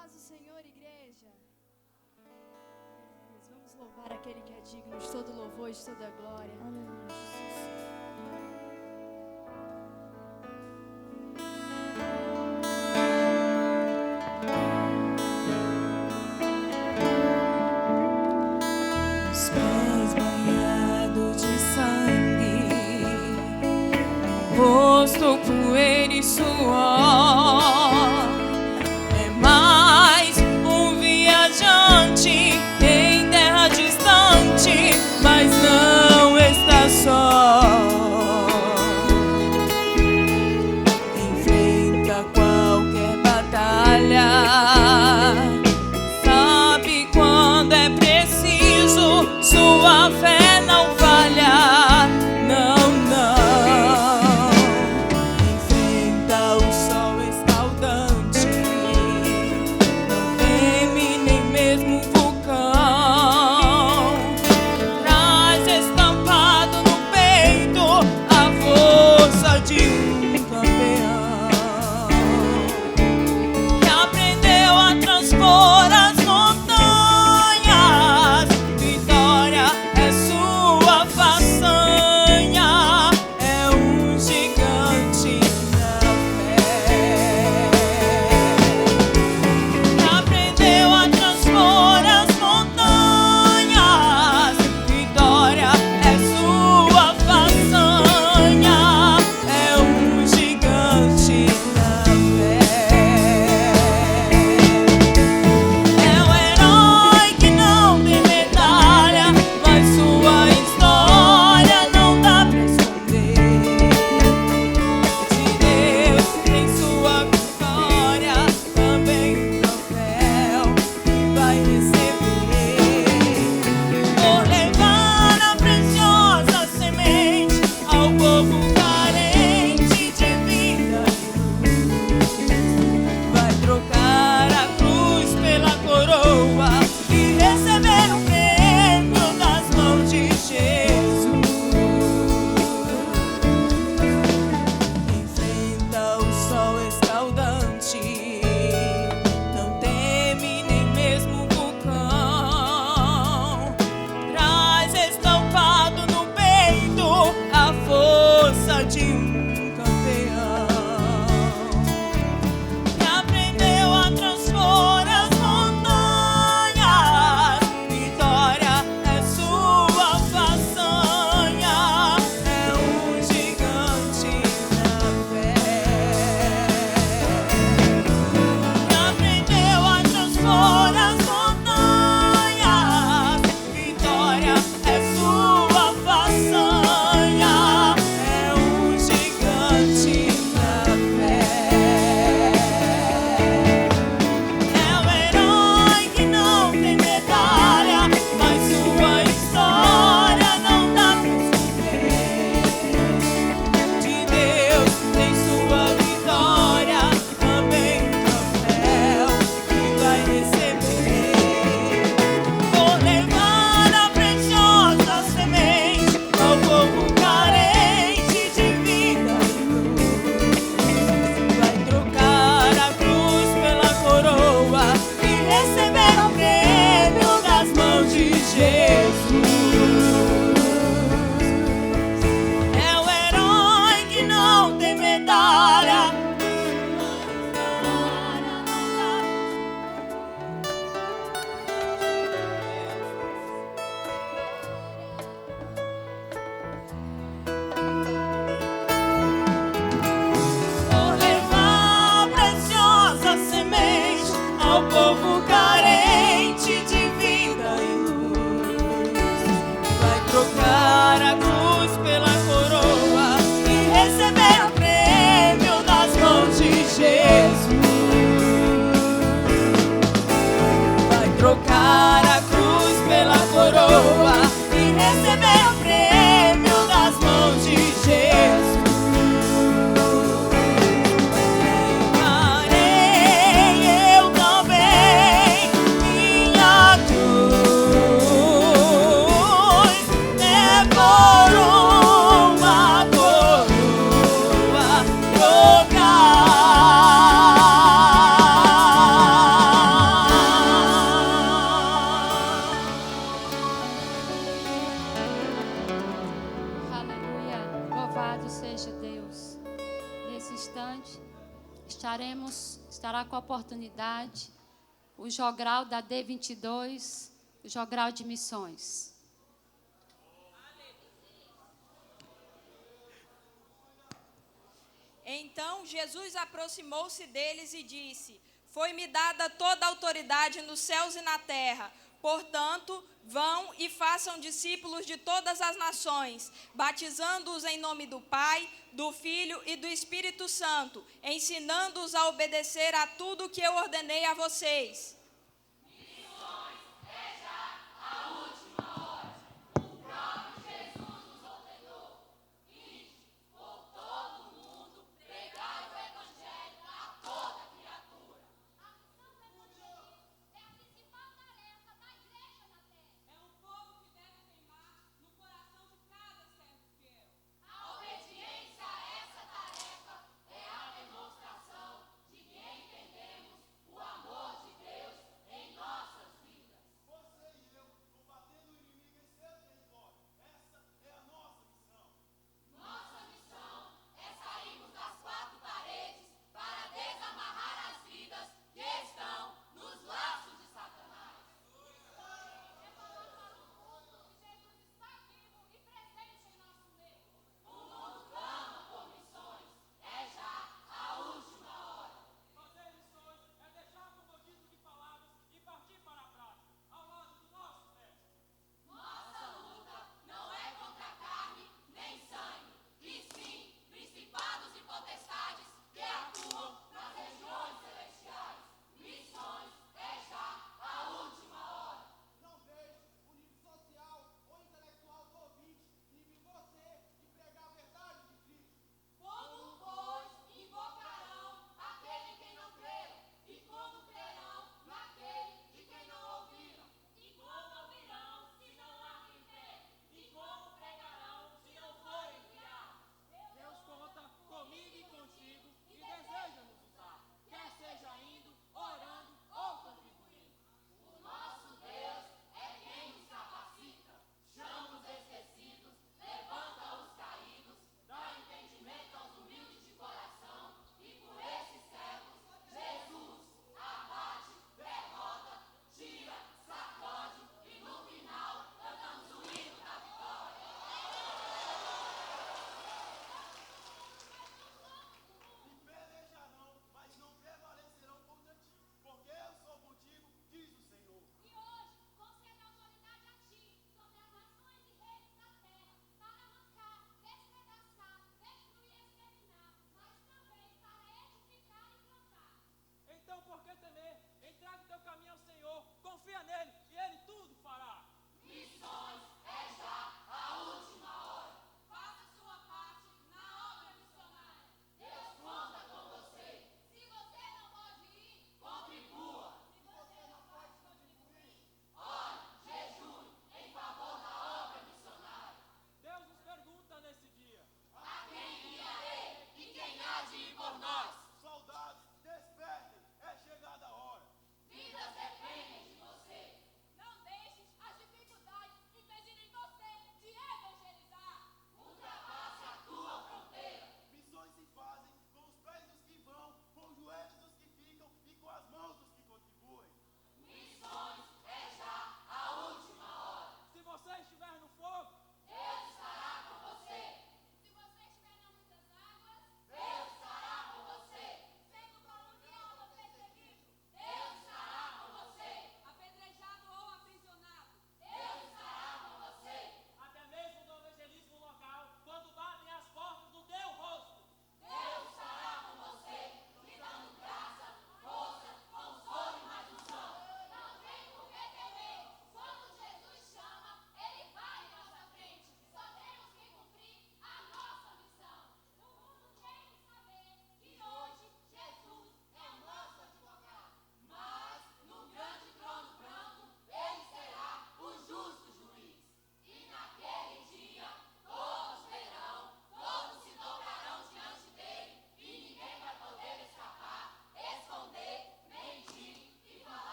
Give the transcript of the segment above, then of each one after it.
paz do Senhor, igreja. Vamos louvar aquele que é digno de todo louvor e de toda glória. Aleluia, Jesus. Rosto, poeira e suor. É mais um viajante em terra distante, mas não está só. Enfrenta qualquer batalha, sabe quando é preciso, sua fé não falha. As montanhas, vitória é sua. irmãos estará com a oportunidade, o jogral da D22, o jogral de missões. Então Jesus aproximou-se deles e disse: Foi-me dada toda a autoridade nos céus e na terra. Portanto, vão e façam discípulos de todas as nações, batizando-os em nome do Pai, do Filho e do Espírito Santo, ensinando-os a obedecer a tudo que eu ordenei a vocês.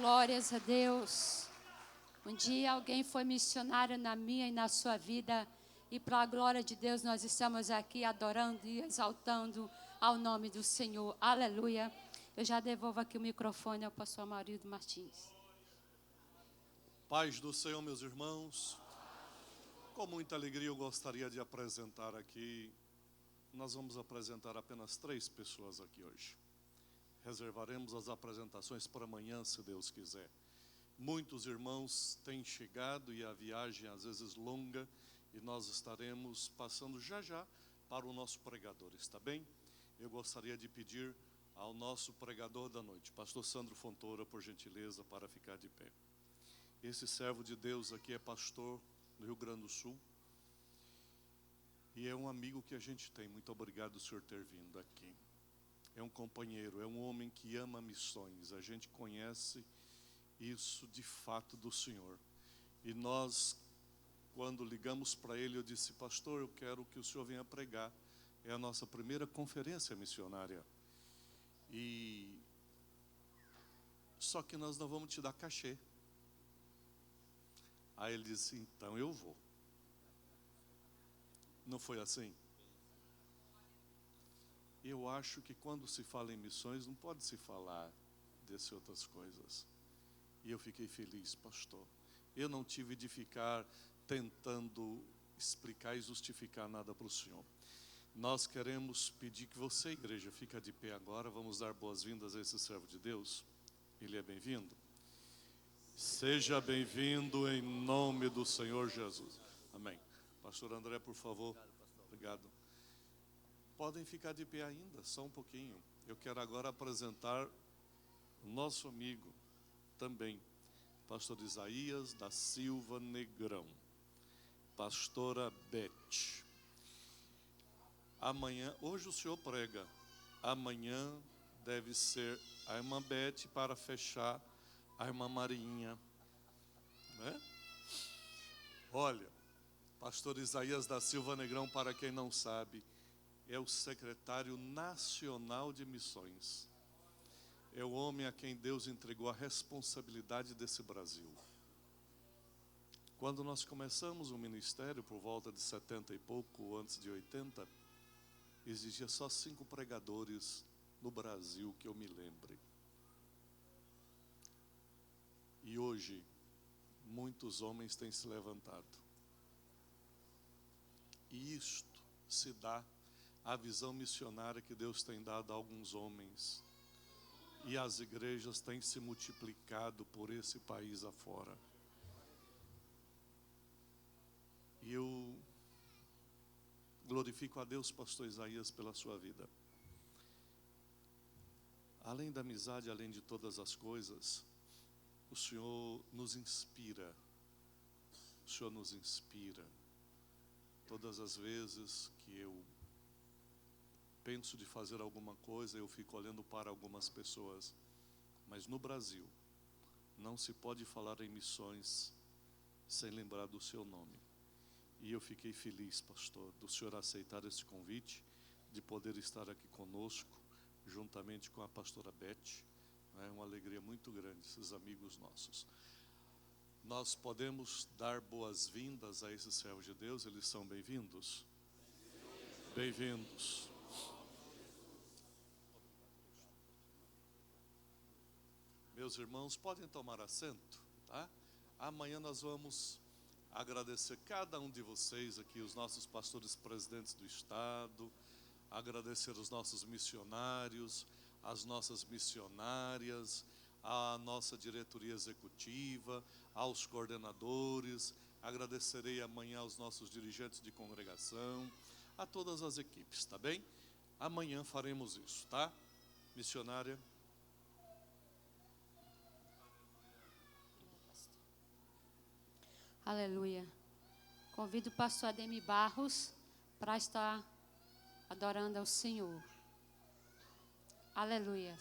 Glórias a Deus. Um dia alguém foi missionário na minha e na sua vida. E para a glória de Deus nós estamos aqui adorando e exaltando ao nome do Senhor. Aleluia. Eu já devolvo aqui o microfone ao pastor Amarildo Martins. Paz do Senhor, meus irmãos. Com muita alegria eu gostaria de apresentar aqui. Nós vamos apresentar apenas 3 pessoas aqui hoje. Reservaremos as apresentações para amanhã, se Deus quiser. Muitos irmãos têm chegado e a viagem às vezes longa, e nós estaremos passando já para o nosso pregador, está bem? Eu gostaria de pedir ao nosso pregador da noite, pastor Sandro Fontoura, por gentileza, para ficar de pé. Esse servo de Deus aqui é pastor do Rio Grande do Sul e é um amigo que a gente tem. Muito obrigado, senhor, ter vindo aqui. É um companheiro, é um homem que ama missões. A gente conhece isso de fato do Senhor. E nós, quando ligamos para ele, eu disse: pastor, eu quero que o senhor venha pregar. É a nossa primeira conferência missionária. Só que nós não vamos te dar cachê. Aí ele disse: então eu vou. Não foi assim? Eu acho que quando se fala em missões, não pode se falar dessas outras coisas. E eu fiquei feliz, pastor. Eu não tive de ficar tentando explicar e justificar nada para o senhor. Nós queremos pedir que você, igreja, fica de pé agora. Vamos dar boas-vindas a esse servo de Deus. Ele é bem-vindo. Seja bem-vindo em nome do Senhor Jesus. Amém. Pastor André, por favor. Obrigado. Podem ficar de pé ainda, só um pouquinho. Eu quero agora apresentar o nosso amigo também, pastor Isaías da Silva Negrão, pastora Beth. Amanhã, hoje o senhor prega, amanhã deve ser a irmã Beth para fechar a irmã Marinha, né? Olha, pastor Isaías da Silva Negrão, para quem não sabe, é o secretário nacional de missões. É o homem a quem Deus entregou a responsabilidade desse Brasil. Quando nós começamos o ministério, por volta de 70 e pouco, antes de 80, existia só 5 pregadores no Brasil que eu me lembre. E hoje, muitos homens têm se levantado. E isto se dá à visão missionária que Deus tem dado a alguns homens. E as igrejas têm se multiplicado por esse país afora. E eu glorifico a Deus, pastor Isaías, pela sua vida. Além da amizade, além de todas as coisas, o Senhor nos inspira. O Senhor nos inspira. Todas as vezes que eu penso de fazer alguma coisa, eu fico olhando para algumas pessoas. Mas no Brasil, não se pode falar em missões sem lembrar do seu nome. E eu fiquei feliz, pastor, do senhor aceitar esse convite, de poder estar aqui conosco, juntamente com a pastora Beth. É uma alegria muito grande, esses amigos nossos. Nós podemos dar boas-vindas a esses servos de Deus, eles são bem-vindos? Bem-vindos. Meus irmãos, podem tomar assento, tá? Amanhã nós vamos agradecer cada um de vocês aqui, os nossos pastores presidentes do estado, agradecer os nossos missionários, as nossas missionárias, a nossa diretoria executiva, aos coordenadores. Agradecerei amanhã aos nossos dirigentes de congregação, a todas as equipes, tá bem? Amanhã faremos isso, tá? Missionária. Aleluia. Convido o pastor Ademir Barros para estar adorando ao Senhor. Aleluia.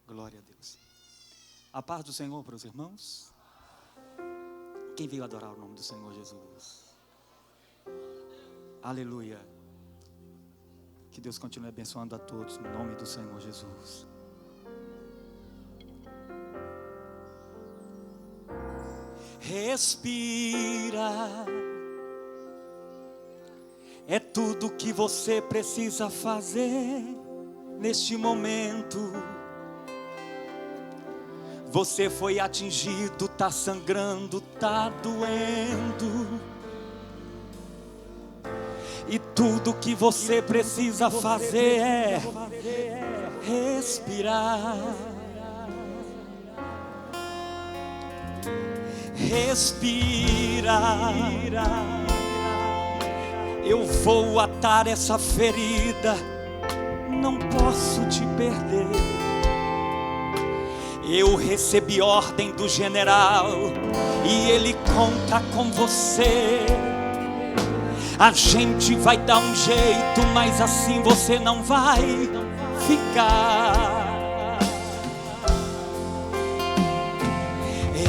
Glória a Deus. A paz do Senhor para os irmãos. Quem veio adorar o nome do Senhor Jesus? Aleluia. Que Deus continue abençoando a todos no nome do Senhor Jesus. Respira. É tudo que você precisa fazer neste momento. Você foi atingido, tá sangrando, tá doendo. E tudo que você precisa fazer é respirar. Respira. Eu vou atar essa ferida, não posso te perder. Eu recebi ordem do general e ele conta com você. A gente vai dar um jeito, mas assim você não vai ficar.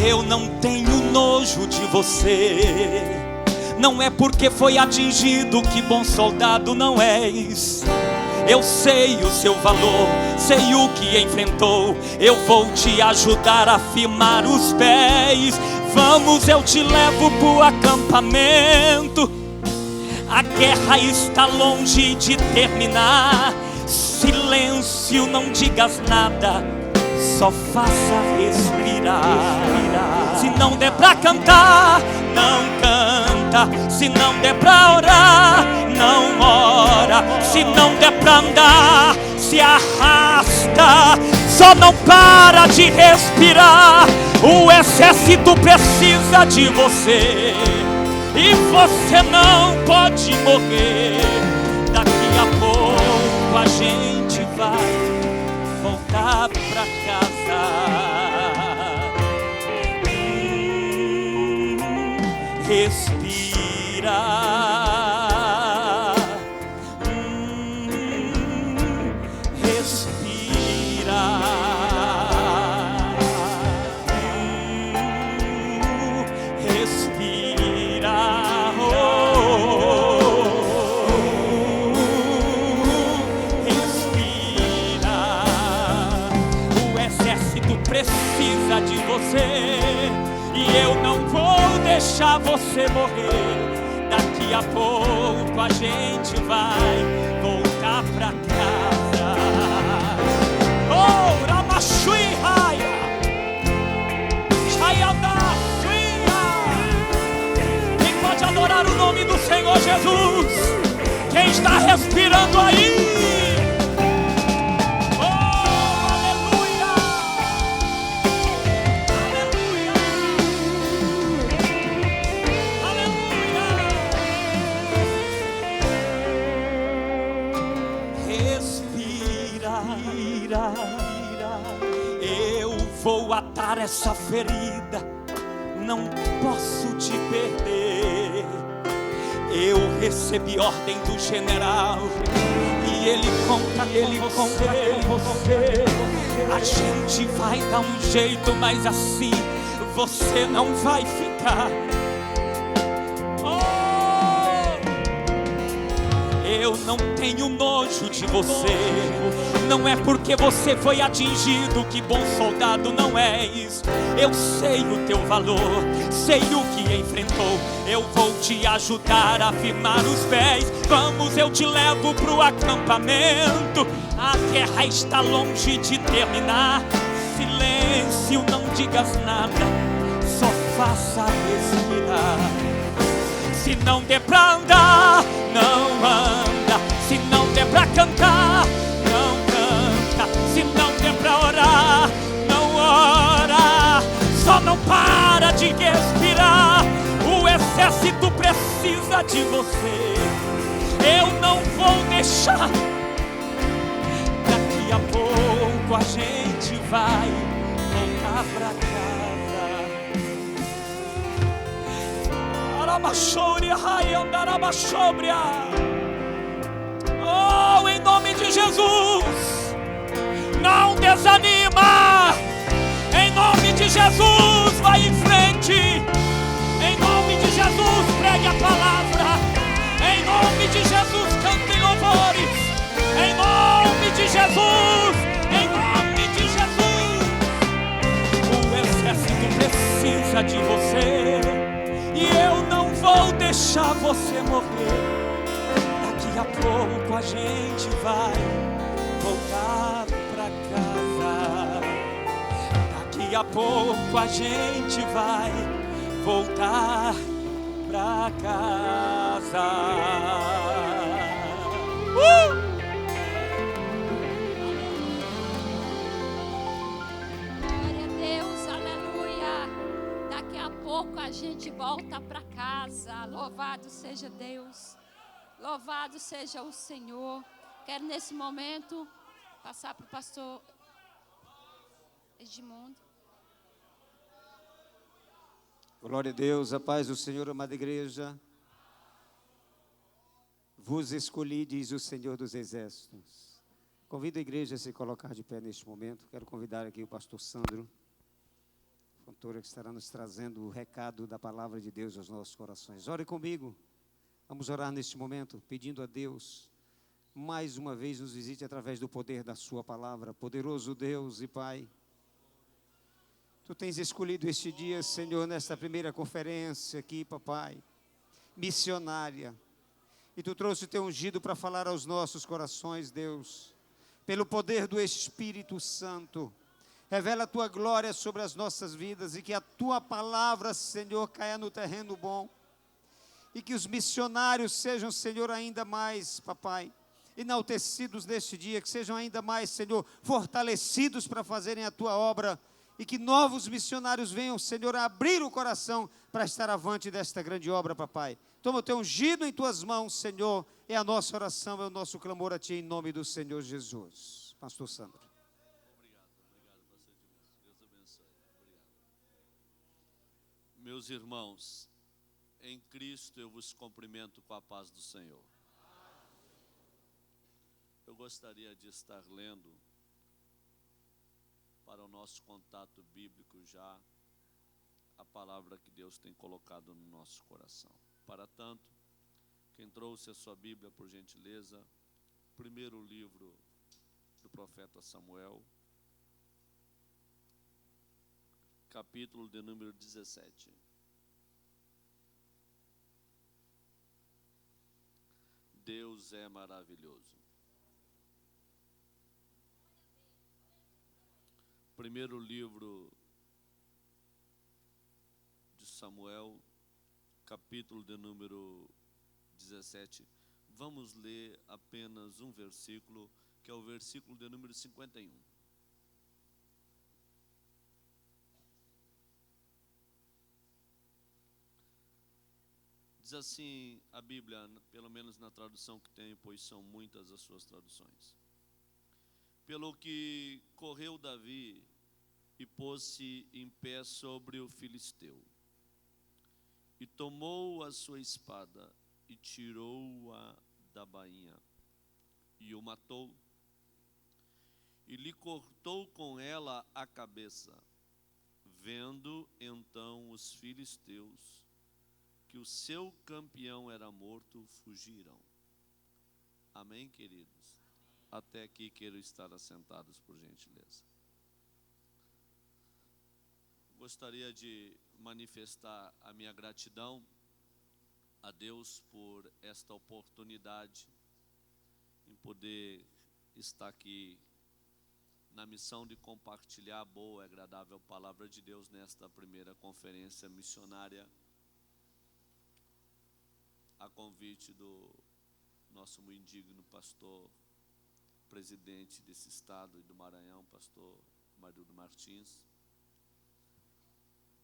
Eu não tenho nojo de você. Não é porque foi atingido que bom soldado não és. Eu sei o seu valor, sei o que enfrentou. Eu vou te ajudar a firmar os pés. Vamos, eu te levo pro acampamento. A guerra está longe de terminar. Silêncio, não digas nada, só faça respirar. Se não der pra cantar, não canta. Se não der pra orar, não ora. Se não der pra andar, se arrasta. Só não para de respirar. O exército precisa de você. E você não pode morrer. Daqui a pouco a gente vai voltar pra casa. Respira. Respira. Respira. Respira. O exército precisa de você. E eu não vou deixar você morrer. Daqui a pouco a gente vai voltar pra casa. Oh, Ramachui Raia, Chayanda Suia. Quem pode adorar o nome do Senhor Jesus? Quem está respirando aí? Eu vou atar essa ferida, não posso te perder. Eu recebi ordem do general e ele conta com você. A gente vai dar um jeito, mas assim você não vai ficar. Eu não tenho nojo de você. Não é porque você foi atingido que bom soldado não és. Eu sei o teu valor, sei o que enfrentou. Eu vou te ajudar a firmar os pés. Vamos, eu te levo pro acampamento. A guerra está longe de terminar. Silêncio, não digas nada, só faça respirar. Se não der pra andar, não anda. Se não der pra cantar, não canta. Se não der pra orar, não ora. Só não para de respirar. O exército precisa de você. Eu não vou deixar. Daqui a pouco a gente vai voltar pra casa. Oh, em nome de Jesus, não desanima. Em nome de Jesus, vai em frente. nome de Jesus, pregue a palavra. Em nome de Jesus, cantem louvores. Em nome de Jesus, em nome de Jesus. O exército precisa de você e eu não vou deixar você morrer. Daqui a pouco a gente vai voltar pra casa. Daqui a pouco a gente vai voltar pra casa. Glória a Deus, aleluia. Daqui a pouco a gente volta para casa. Louvado seja Deus. Louvado seja o Senhor. Quero nesse momento passar para o pastor Edmundo. Glória a Deus, a paz do Senhor, amada igreja. Vos escolhi, diz o Senhor dos Exércitos. Convido a igreja a se colocar de pé neste momento. Quero convidar aqui o pastor Sandro, cantor que estará nos trazendo o recado da palavra de Deus aos nossos corações. Ore comigo. Vamos orar neste momento, pedindo a Deus, mais uma vez nos visite através do poder da sua palavra. Poderoso Deus e Pai, Tu tens escolhido este dia, Senhor, nesta primeira conferência aqui, papai, missionária. E Tu trouxe o Teu ungido para falar aos nossos corações, Deus. Pelo poder do Espírito Santo, revela a Tua glória sobre as nossas vidas e que a Tua palavra, Senhor, caia no terreno bom. E que os missionários sejam, Senhor, ainda mais, papai, enaltecidos neste dia, que sejam ainda mais, Senhor, fortalecidos para fazerem a Tua obra. E que novos missionários venham, Senhor, a abrir o coração para estar avante desta grande obra, papai. Toma o Teu ungido em Tuas mãos, Senhor. É a nossa oração, é o nosso clamor a Ti, em nome do Senhor Jesus. Pastor Sandro. Obrigado, pastor Edmundo. Deus abençoe. Obrigado. Meus irmãos, em Cristo eu vos cumprimento com a paz do Senhor. Eu gostaria de estar lendo para o nosso contato bíblico já a palavra que Deus tem colocado no nosso coração. Para tanto, quem trouxe a sua Bíblia, por gentileza, primeiro livro do profeta Samuel, capítulo de número 17. Deus é maravilhoso. Primeiro livro de Samuel, capítulo de número 17. Vamos ler apenas um versículo, que é o versículo de número 51. Diz assim a Bíblia, pelo menos na tradução que tem, pois são muitas as suas traduções. Pelo que correu Davi e pôs-se em pé sobre o filisteu, e tomou a sua espada e tirou-a da bainha, e o matou, e lhe cortou com ela a cabeça. Vendo então os filisteus que o seu campeão era morto, fugiram. Amém, queridos? Até aqui quero estar assentados, por gentileza. Gostaria de manifestar a minha gratidão a Deus por esta oportunidade em poder estar aqui na missão de compartilhar a boa e agradável palavra de Deus nesta primeira conferência missionária, a convite do nosso muito indigno pastor, presidente desse estado e do Maranhão, pastor Marildo Martins,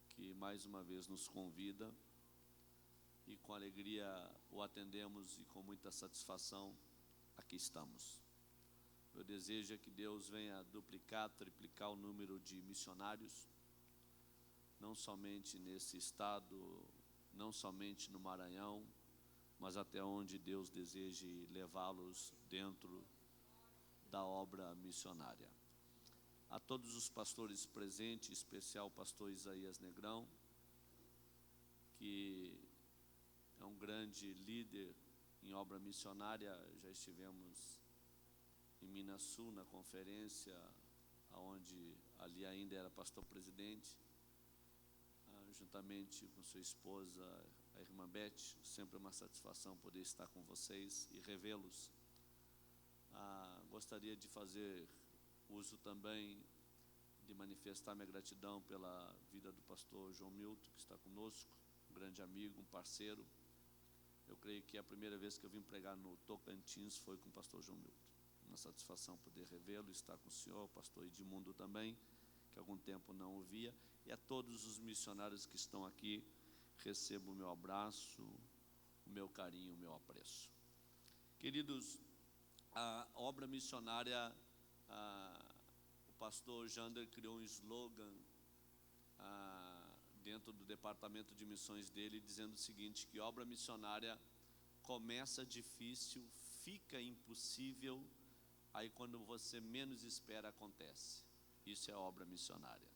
que mais uma vez nos convida e com alegria o atendemos e com muita satisfação aqui estamos. Meu desejo é que Deus venha duplicar, triplicar o número de missionários, não somente nesse estado, não somente no Maranhão, mas até onde Deus deseje levá-los dentro da obra missionária. A todos os pastores presentes, em especial o pastor Isaías Negrão, que é um grande líder em obra missionária. Já estivemos em Minas Sul, na conferência, onde ali ainda era pastor-presidente, juntamente com sua esposa, a irmã Beth. Sempre é uma satisfação poder estar com vocês e revê-los. Gostaria de fazer uso também de manifestar minha gratidão pela vida do pastor João Milton, que está conosco, um grande amigo, um parceiro. Eu creio que a primeira vez que eu vim pregar no Tocantins foi com o pastor João Milton. Uma satisfação poder revê-lo, estar com o senhor, o pastor Edmundo também, que há algum tempo não o via, e a todos os missionários que estão aqui, recebo o meu abraço, o meu carinho, o meu apreço. Queridos, a obra missionária, o pastor Jander criou um slogan dentro do departamento de missões dele, dizendo o seguinte, que obra missionária começa difícil, fica impossível, aí quando você menos espera acontece. Isso é obra missionária.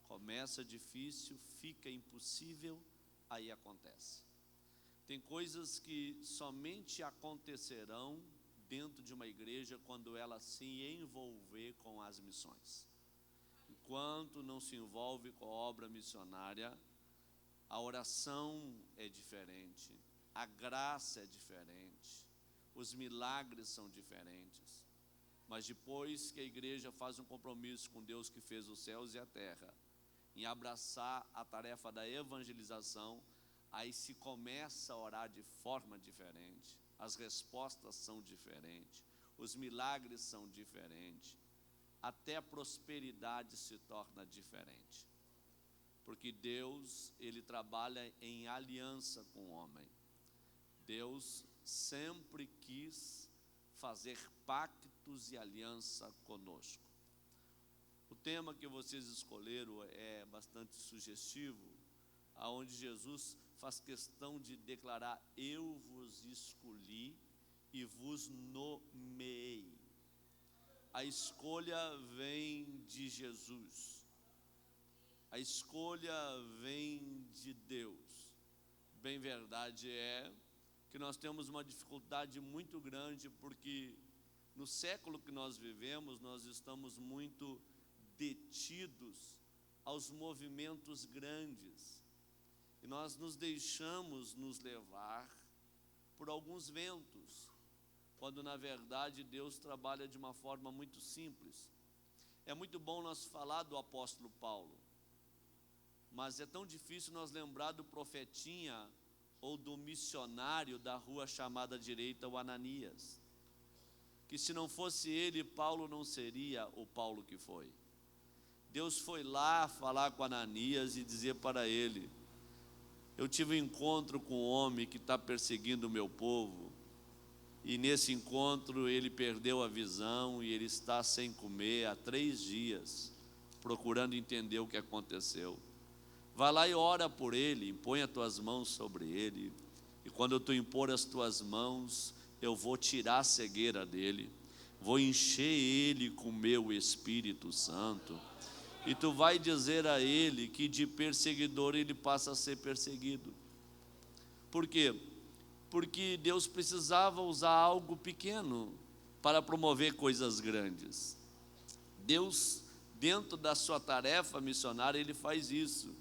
Começa difícil, fica impossível, aí acontece. Tem coisas que somente acontecerão dentro de uma igreja quando ela se envolver com as missões. Enquanto não se envolve com a obra missionária, a oração é diferente, a graça é diferente, os milagres são diferentes. Mas depois que a igreja faz um compromisso com Deus que fez os céus e a terra, em abraçar a tarefa da evangelização, aí se começa a orar de forma diferente, as respostas são diferentes, os milagres são diferentes, até a prosperidade se torna diferente. Porque Deus, Ele trabalha em aliança com o homem. Deus sempre quis fazer pactos e aliança conosco. O tema que vocês escolheram é bastante sugestivo, aonde Jesus faz questão de declarar: eu vos escolhi e vos nomeei. A escolha vem de Jesus, a escolha vem de Deus. Bem verdade é que nós temos uma dificuldade muito grande, porque no século que nós vivemos, nós estamos muito detidos aos movimentos grandes, e nós nos deixamos nos levar por alguns ventos, quando na verdade Deus trabalha de uma forma muito simples. É muito bom nós falar do apóstolo Paulo, mas é tão difícil nós lembrar do profetinha ou do missionário da rua chamada direita, o Ananias, que se não fosse ele, Paulo não seria o Paulo que foi. Deus foi lá falar com Ananias e dizer para ele: eu tive um encontro com um homem que está perseguindo o meu povo, e nesse encontro ele perdeu a visão e ele está sem comer há 3 dias, procurando entender o que aconteceu. Vai lá e ora por ele, impõe as tuas mãos sobre ele, e quando tu impor as tuas mãos, eu vou tirar a cegueira dele, vou encher ele com o meu Espírito Santo, e tu vai dizer a ele que de perseguidor ele passa a ser perseguido. Por quê? Porque Deus precisava usar algo pequeno para promover coisas grandes. Deus, dentro da sua tarefa missionária, Ele faz isso.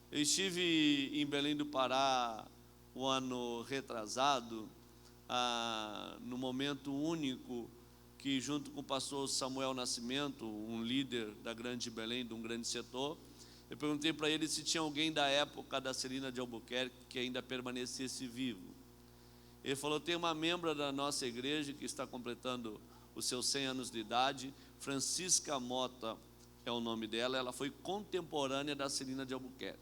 Eu estive em Belém do Pará o ano retrasado, no momento único que, junto com o pastor Samuel Nascimento, um líder da Grande Belém, de um grande setor, eu perguntei para ele se tinha alguém da época da Celina de Albuquerque que ainda permanecesse vivo. Ele falou: tem uma membra da nossa igreja que está completando os seus 100 anos de idade, Francisca Mota é o nome dela, ela foi contemporânea da Celina de Albuquerque.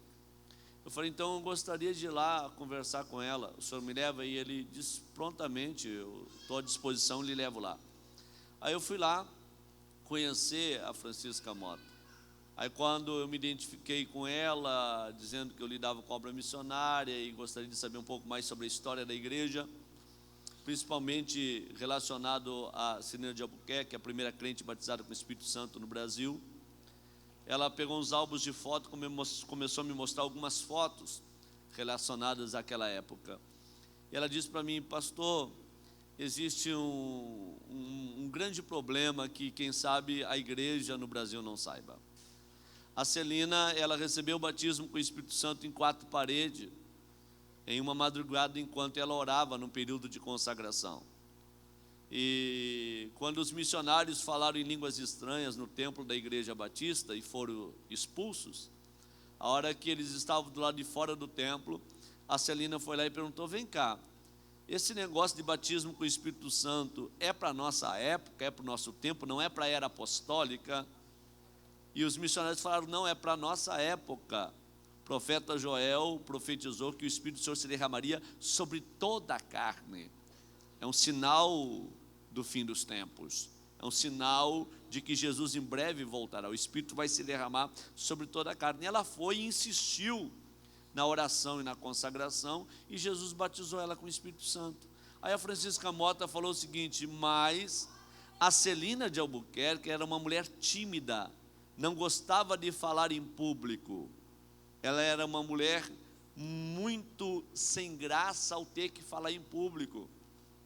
Eu falei: então eu gostaria de ir lá conversar com ela, o senhor me leva? E ele disse prontamente: eu estou à disposição, lhe levo lá. Aí eu fui lá conhecer a Francisca Mota. Aí quando eu me identifiquei com ela, dizendo que eu lidava com obra missionária e gostaria de saber um pouco mais sobre a história da igreja, principalmente relacionado a Celina de Albuquerque, a primeira crente batizada com o Espírito Santo no Brasil, ela pegou uns álbuns de foto, começou a me mostrar algumas fotos relacionadas àquela época. E ela disse para mim: pastor, existe um grande problema que, quem sabe, a igreja no Brasil não saiba. A Celina, ela recebeu o batismo com o Espírito Santo em 4 paredes, em uma madrugada, enquanto ela orava num período de consagração. E quando os missionários falaram em línguas estranhas no templo da Igreja Batista e foram expulsos, a hora que eles estavam do lado de fora do templo, a Celina foi lá e perguntou: vem cá, esse negócio de batismo com o Espírito Santo é para a nossa época, é para o nosso tempo, não é para a era apostólica? E os missionários falaram: não, é para a nossa época. O profeta Joel profetizou que o Espírito do Senhor se derramaria sobre toda a carne. É um sinal do fim dos tempos. É um sinal de que Jesus em breve voltará. O Espírito vai se derramar sobre toda a carne. E ela foi e insistiu na oração e na consagração, e Jesus batizou ela com o Espírito Santo. Aí a Francisca Mota falou o seguinte: mas a Celina de Albuquerque era uma mulher tímida, não gostava de falar em público. Ela era uma mulher muito sem graça ao ter que falar em público,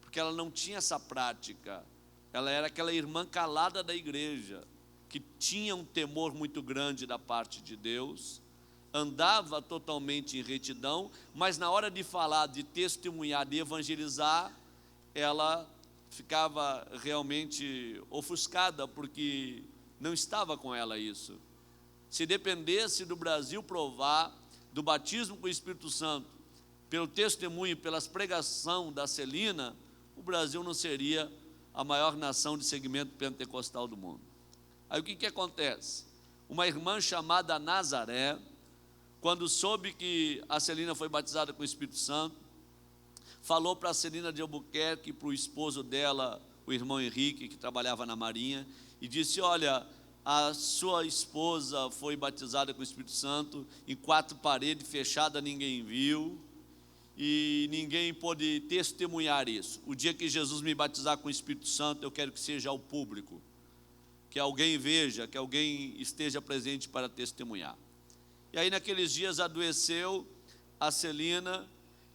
porque ela não tinha essa prática. Ela era aquela irmã calada da igreja, que tinha um temor muito grande da parte de Deus, andava totalmente em retidão, mas na hora de falar, de testemunhar, de evangelizar, ela ficava realmente ofuscada, porque não estava com ela isso. Se dependesse do Brasil provar do batismo com o Espírito Santo, pelo testemunho e pelas pregação da Celina, o Brasil não seria a maior nação de segmento pentecostal do mundo. Aí o que acontece? Uma irmã chamada Nazaré, quando soube que a Celina foi batizada com o Espírito Santo, falou para a Celina de Albuquerque e para o esposo dela, o irmão Henrique, que trabalhava na Marinha, e disse: olha, a sua esposa foi batizada com o Espírito Santo em 4 paredes fechadas, ninguém viu, e ninguém pôde testemunhar isso. O dia que Jesus me batizar com o Espírito Santo, eu quero que seja ao público, que alguém veja, que alguém esteja presente para testemunhar. E aí naqueles dias adoeceu a Celina,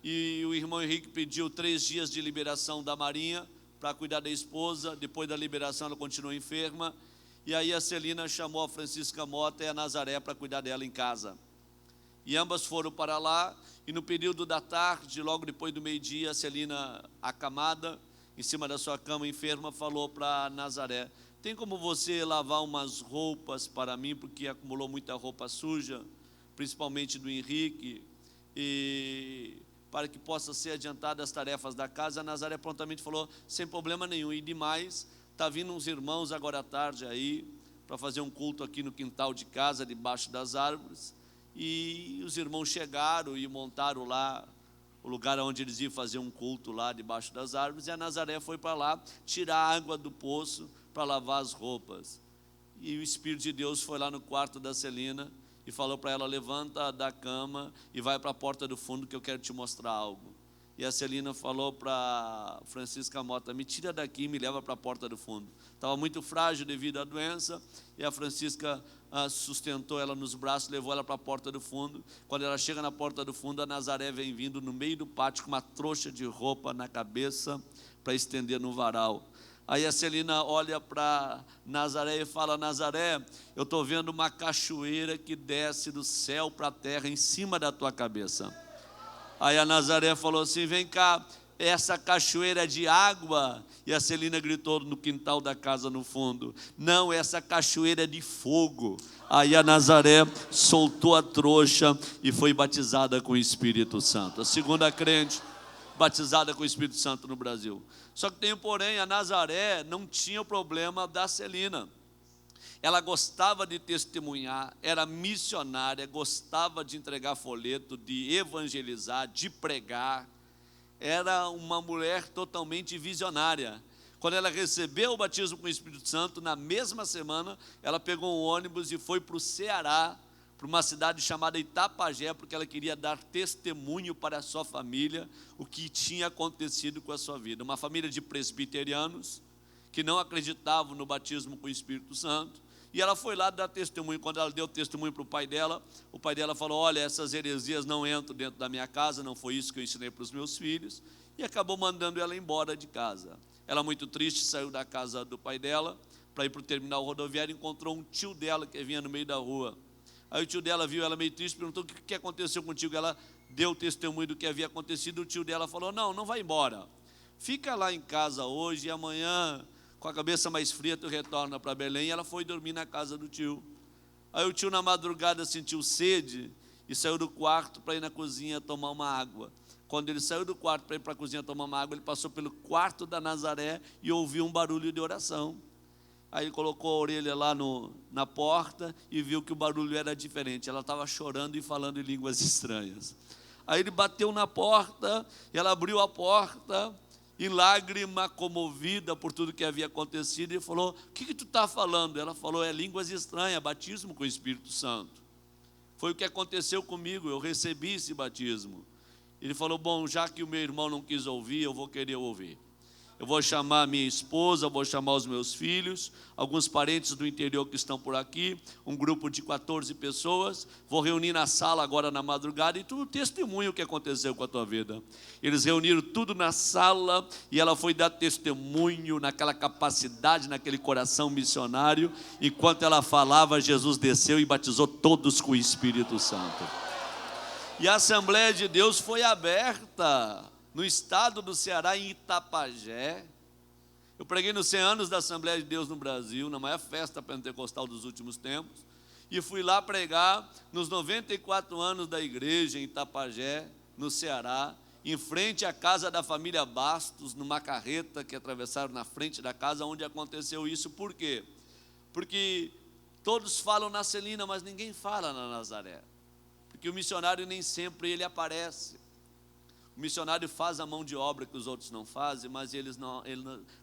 e o irmão Henrique pediu 3 dias de liberação da Marinha para cuidar da esposa. Depois da liberação ela continuou enferma, e aí a Celina chamou a Francisca Mota e a Nazaré para cuidar dela em casa. E ambas foram para lá, e no período da tarde, logo depois do meio-dia, a Celina, acamada, em cima da sua cama, enferma, falou para Nazaré: tem como você lavar umas roupas para mim, porque acumulou muita roupa suja, principalmente do Henrique, e para que possa ser adiantada as tarefas da casa? A Nazaré prontamente falou: sem problema nenhum. E demais, está vindo uns irmãos agora à tarde aí, para fazer um culto aqui no quintal de casa, debaixo das árvores. E os irmãos chegaram e montaram lá o lugar onde eles iam fazer um culto lá debaixo das árvores, e a Nazaré foi para lá tirar a água do poço para lavar as roupas. E o Espírito de Deus foi lá no quarto da Celina e falou para ela: levanta da cama e vai para a porta do fundo, que eu quero te mostrar algo. E a Celina falou para Francisca Mota: me tira daqui e me leva para a porta do fundo. Estava muito frágil devido à doença, e a Francisca sustentou ela nos braços, levou ela para a porta do fundo. Quando ela chega na porta do fundo, a Nazaré vem vindo no meio do pátio com uma trouxa de roupa na cabeça para estender no varal. Aí a Celina olha para Nazaré e fala: Nazaré, eu estou vendo uma cachoeira que desce do céu para a terra em cima da tua cabeça. Aí a Nazaré falou assim: vem cá, essa cachoeira é de água? E a Celina gritou no quintal da casa no fundo: não, essa cachoeira é de fogo. Aí a Nazaré soltou a trouxa e foi batizada com o Espírito Santo, a segunda crente batizada com o Espírito Santo no Brasil. Só que tem um porém: a Nazaré não tinha o problema da Celina. Ela gostava de testemunhar, era missionária, gostava de entregar folheto, de evangelizar, de pregar. Era uma mulher totalmente visionária. Quando ela recebeu o batismo com o Espírito Santo, na mesma semana, ela pegou um ônibus e foi para o Ceará, para uma cidade chamada Itapajé, porque ela queria dar testemunho para a sua família, o que tinha acontecido com a sua vida. Uma família de presbiterianos, que não acreditavam no batismo com o Espírito Santo, E ela foi lá dar testemunho. Quando ela deu testemunho para o pai dela falou: olha, essas heresias não entram dentro da minha casa, não foi isso que eu ensinei para os meus filhos. E acabou mandando ela embora de casa. Ela, muito triste, saiu da casa do pai dela para ir para o terminal rodoviário e encontrou um tio dela que vinha no meio da rua. Aí o tio dela viu ela meio triste, perguntou: o que aconteceu contigo? Ela deu testemunho do que havia acontecido. O tio dela falou: não vai embora. Fica lá em casa hoje e amanhã, com a cabeça mais fria, tu retorna para Belém. E ela foi dormir na casa do tio. Aí o tio, na madrugada, sentiu sede e saiu do quarto para ir na cozinha tomar uma água. Quando ele saiu do quarto para ir para a cozinha tomar uma água, ele passou pelo quarto da Nazaré e ouviu um barulho de oração. Aí ele colocou a orelha lá na porta e viu que o barulho era diferente. Ela estava chorando e falando em línguas estranhas. Aí ele bateu na porta, e ela abriu a porta, em lágrima, comovida por tudo que havia acontecido, e falou: o que tu está falando? Ela falou: é línguas estranhas, batismo com o Espírito Santo. Foi o que aconteceu comigo, eu recebi esse batismo. Ele falou: bom, já que o meu irmão não quis ouvir, eu vou querer ouvir. Eu vou chamar a minha esposa, vou chamar os meus filhos, alguns parentes do interior que estão por aqui, um grupo de 14 pessoas, vou reunir na sala agora na madrugada e tu testemunha o que aconteceu com a tua vida. Eles reuniram tudo na sala e ela foi dar testemunho naquela capacidade, naquele coração missionário. Enquanto ela falava, Jesus desceu e batizou todos com o Espírito Santo. E a Assembleia de Deus foi aberta no estado do Ceará, em Itapajé. Eu preguei nos 100 anos da Assembleia de Deus no Brasil, na maior festa pentecostal dos últimos tempos, e fui lá pregar nos 94 anos da igreja em Itapajé, no Ceará, em frente à casa da família Bastos, numa carreta que atravessaram na frente da casa onde aconteceu isso. Por quê? Porque todos falam na Celina, mas ninguém fala na Nazaré, porque o missionário nem sempre ele aparece. O missionário faz a mão de obra que os outros não fazem, mas ele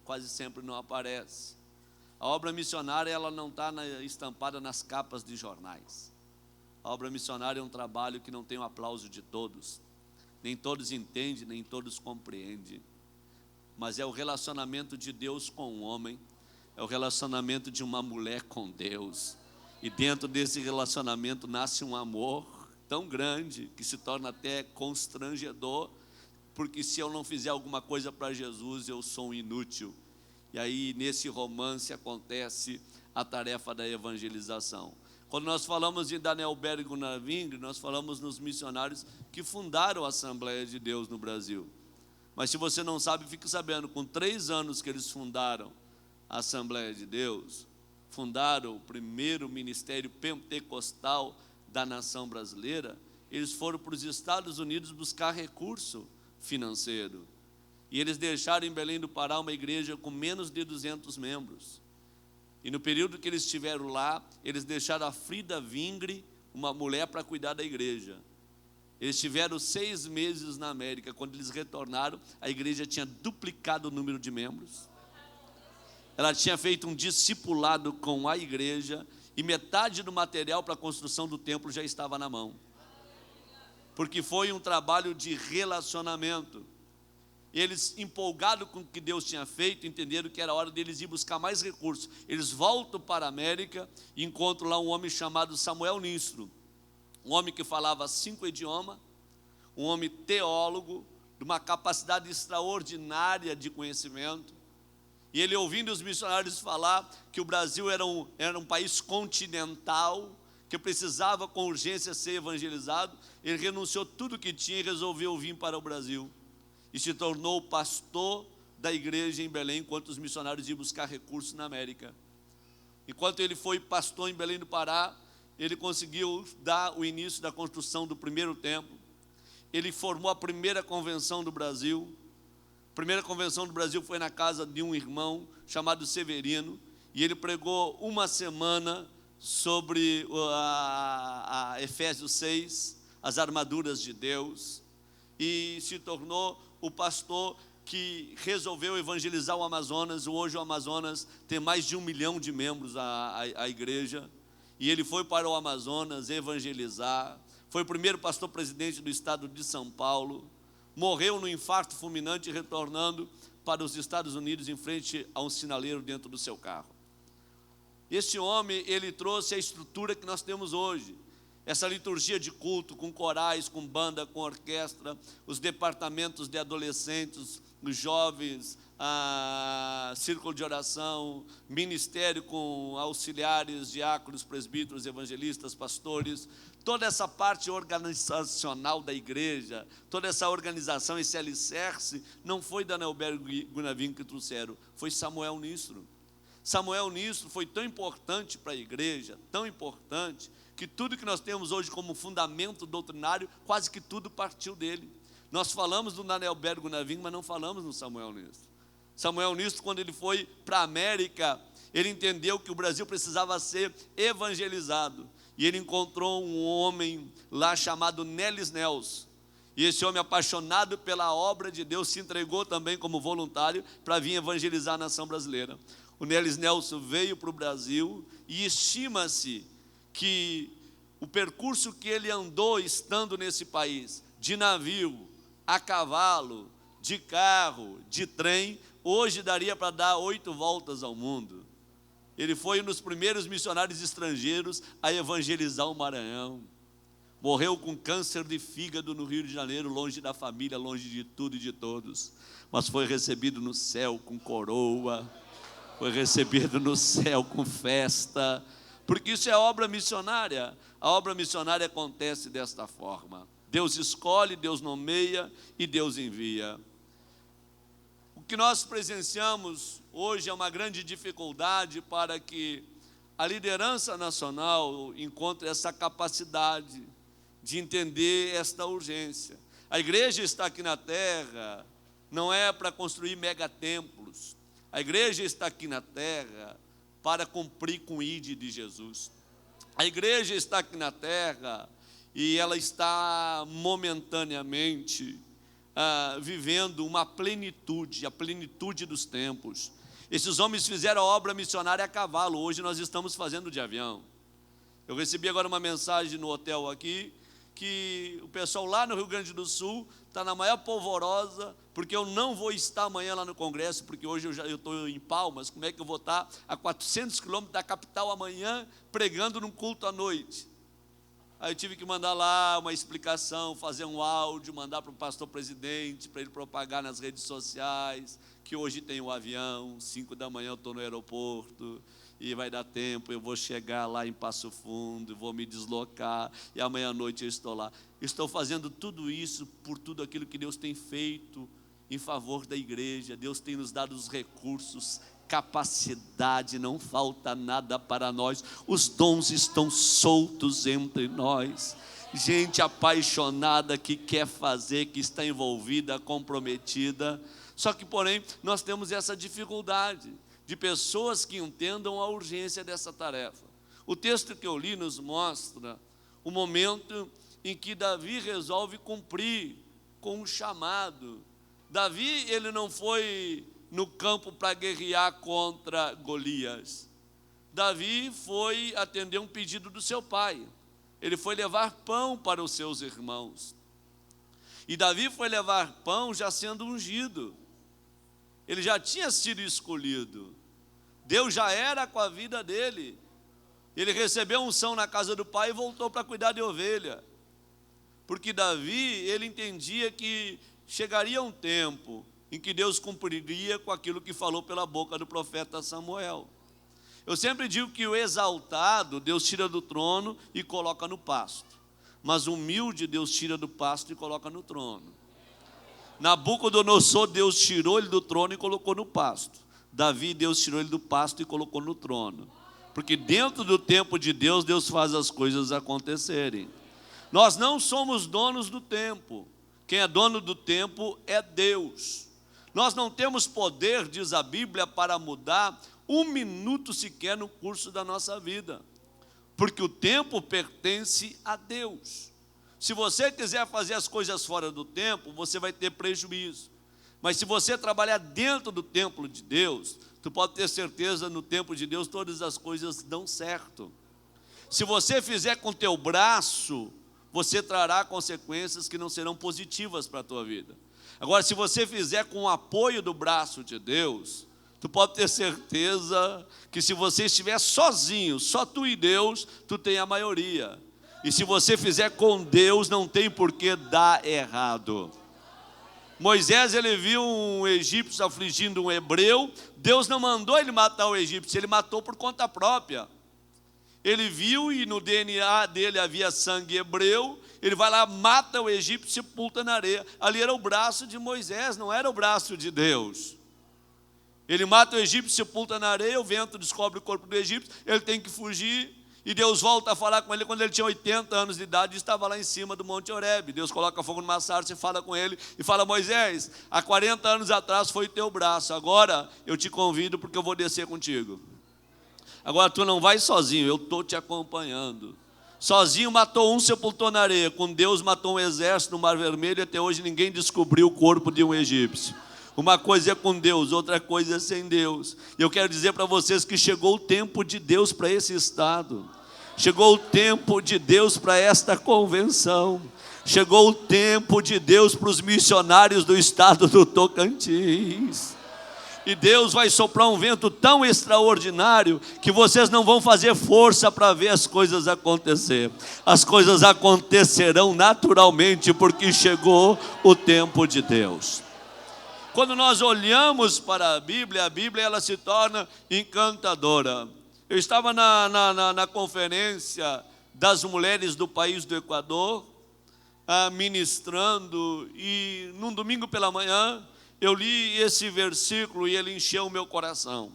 quase sempre não aparece. A obra missionária, ela não está estampada nas capas de jornais. A obra missionária é um trabalho que não tem o aplauso de todos. Nem todos entendem, nem todos compreendem. Mas é o relacionamento de Deus com o homem, é o relacionamento de uma mulher com Deus. E dentro desse relacionamento nasce um amor tão grande que se torna até constrangedor, porque se eu não fizer alguma coisa para Jesus, eu sou um inútil. E aí, nesse romance, acontece a tarefa da evangelização. Quando nós falamos de Daniel Berg Navingre, nós falamos nos missionários que fundaram a Assembleia de Deus no Brasil. Mas se você não sabe, fique sabendo, com 3 anos que eles fundaram a Assembleia de Deus, fundaram o primeiro ministério pentecostal da nação brasileira, eles foram para os Estados Unidos buscar recurso financeiro. E eles deixaram em Belém do Pará uma igreja com menos de 200 membros. E no período que eles estiveram lá, eles deixaram a Frida Vingre, uma mulher, para cuidar da igreja. Eles tiveram 6 meses na América. Quando eles retornaram, a igreja tinha duplicado o número de membros. Ela tinha feito um discipulado com a igreja e metade do material para a construção do templo já estava na mão. Porque foi um trabalho de relacionamento. Eles, empolgados com o que Deus tinha feito, entenderam que era hora deles ir buscar mais recursos. Eles voltam para a América e encontram lá um homem chamado Samuel Nistro, um homem que falava 5 idiomas, um homem teólogo, de uma capacidade extraordinária de conhecimento. E ele, ouvindo os missionários falar que o Brasil era um país continental, que precisava com urgência ser evangelizado, ele renunciou tudo que tinha e resolveu vir para o Brasil. E se tornou pastor da igreja em Belém, enquanto os missionários iam buscar recursos na América. Enquanto ele foi pastor em Belém do Pará, ele conseguiu dar o início da construção do primeiro templo. Ele formou a primeira convenção do Brasil. A primeira convenção do Brasil foi na casa de um irmão chamado Severino, e ele pregou uma semana sobre a Efésios 6, as armaduras de Deus, e se tornou o pastor que resolveu evangelizar o Amazonas. Hoje o Amazonas tem mais de 1 milhão de membros, a igreja, e ele foi para o Amazonas evangelizar. Foi o primeiro pastor presidente do estado de São Paulo, morreu no infarto fulminante, retornando para os Estados Unidos em frente a um sinaleiro dentro do seu carro. Esse homem, ele trouxe a estrutura que nós temos hoje. Essa liturgia de culto, com corais, com banda, com orquestra, os departamentos de adolescentes, os jovens, círculo de oração, ministério com auxiliares, diáconos, presbíteros, evangelistas, pastores, toda essa parte organizacional da igreja, toda essa organização, esse alicerce, não foi Danielberg e Gunavin que trouxeram, foi Samuel Nistro. Samuel Nistro foi tão importante para a igreja, tão importante, que tudo que nós temos hoje como fundamento doutrinário, quase que tudo partiu dele. Nós falamos do Danielberg Gunavin, mas não falamos no Samuel Nistro. Samuel Nistro, quando ele foi para a América, ele entendeu que o Brasil precisava ser evangelizado. E ele encontrou um homem lá chamado Nelis Nelson. E esse homem, apaixonado pela obra de Deus, se entregou também como voluntário para vir evangelizar a nação brasileira. O Nelis Nelson veio para o Brasil e estima-se que o percurso que ele andou estando nesse país, de navio, a cavalo, de carro, de trem, hoje daria para dar 8 voltas ao mundo. Ele foi um dos primeiros missionários estrangeiros a evangelizar o Maranhão. Morreu com câncer de fígado no Rio de Janeiro, longe da família, longe de tudo e de todos. Mas foi recebido no céu com coroa, foi recebido no céu com festa, porque isso é obra missionária. A obra missionária acontece desta forma. Deus escolhe, Deus nomeia e Deus envia. O que nós presenciamos hoje é uma grande dificuldade para que a liderança nacional encontre essa capacidade de entender esta urgência. A igreja está aqui na terra, não é para construir megatemplos. A igreja está aqui na terra para cumprir com o ID de Jesus. A igreja está aqui na terra e ela está momentaneamente vivendo uma plenitude, a plenitude dos tempos. Esses homens fizeram a obra missionária a cavalo, hoje nós estamos fazendo de avião. Eu recebi agora uma mensagem no hotel aqui, que o pessoal lá no Rio Grande do Sul está na maior polvorosa, porque eu não vou estar amanhã lá no congresso, porque hoje eu estou em Palmas. Como é que eu vou estar a 400 quilômetros da capital amanhã, pregando num culto à noite? Aí eu tive que mandar lá uma explicação, fazer um áudio, mandar para o pastor presidente, para ele propagar nas redes sociais, que hoje tem um avião, 5 da manhã eu estou no aeroporto, e vai dar tempo, eu vou chegar lá em Passo Fundo, vou me deslocar, e amanhã à noite eu estou lá. Estou fazendo tudo isso por tudo aquilo que Deus tem feito em favor da igreja. Deus tem nos dado os recursos, capacidade, não falta nada para nós, os dons estão soltos entre nós, gente apaixonada que quer fazer, que está envolvida, comprometida. Só que, porém, nós temos essa dificuldade de pessoas que entendam a urgência dessa tarefa. O texto que eu li nos mostra o momento em que Davi resolve cumprir com o chamado. Davi, ele não foi no campo para guerrear contra Golias. Davi foi atender um pedido do seu pai. Ele foi levar pão para os seus irmãos. E Davi foi levar pão já sendo ungido. Ele já tinha sido escolhido. Deus já era com a vida dele. Ele recebeu unção na casa do pai e voltou para cuidar de ovelha. Porque Davi, ele entendia que chegaria um tempo em que Deus cumpriria com aquilo que falou pela boca do profeta Samuel. Eu sempre digo que o exaltado, Deus tira do trono e coloca no pasto. Mas o humilde, Deus tira do pasto e coloca no trono. Nabucodonosor, Deus tirou ele do trono e colocou no pasto. Davi, Deus tirou ele do pasto e colocou no trono. Porque dentro do tempo de Deus, Deus faz as coisas acontecerem. Nós não somos donos do tempo. Quem é dono do tempo é Deus. Nós não temos poder, diz a Bíblia, para mudar 1 minuto sequer no curso da nossa vida. Porque o tempo pertence a Deus. Se você quiser fazer as coisas fora do tempo, você vai ter prejuízo. Mas se você trabalhar dentro do templo de Deus, tu pode ter certeza, no tempo de Deus todas as coisas dão certo. Se você fizer com teu braço, você trará consequências que não serão positivas para a tua vida. Agora, se você fizer com o apoio do braço de Deus, Tu pode ter certeza que se você estiver sozinho, só tu e Deus, tu tem a maioria. E se você fizer com Deus, não tem por que dar errado. Moisés, ele viu um egípcio afligindo um hebreu. Deus não mandou ele matar o egípcio, ele matou por conta própria. Ele viu e no DNA dele havia sangue hebreu. Ele vai lá, mata o egípcio e sepulta na areia. Ali era o braço de Moisés, não era o braço de Deus. Ele mata o egípcio, sepulta na areia, o vento descobre o corpo do egípcio, ele tem que fugir, e Deus volta a falar com ele quando ele tinha 80 anos de idade, e estava lá em cima do Monte Horebe. Deus coloca fogo numa sarça e fala com ele, e fala: Moisés, há 40 anos atrás foi teu braço, agora eu te convido porque eu vou descer contigo. Agora tu não vai sozinho, eu estou te acompanhando. Sozinho matou um, sepultou na areia, com Deus matou um exército no Mar Vermelho, e até hoje ninguém descobriu o corpo de um egípcio. Uma coisa é com Deus, outra coisa é sem Deus. E eu quero dizer para vocês que chegou o tempo de Deus para esse estado. Chegou o tempo de Deus para esta convenção. Chegou o tempo de Deus para os missionários do estado do Tocantins. E Deus vai soprar um vento tão extraordinário que vocês não vão fazer força para ver as coisas acontecer. As coisas acontecerão naturalmente porque chegou o tempo de Deus. Quando nós olhamos para a Bíblia ela se torna encantadora. Eu estava na conferência das mulheres do país do Equador, ministrando, e num domingo pela manhã, eu li esse versículo e ele encheu o meu coração.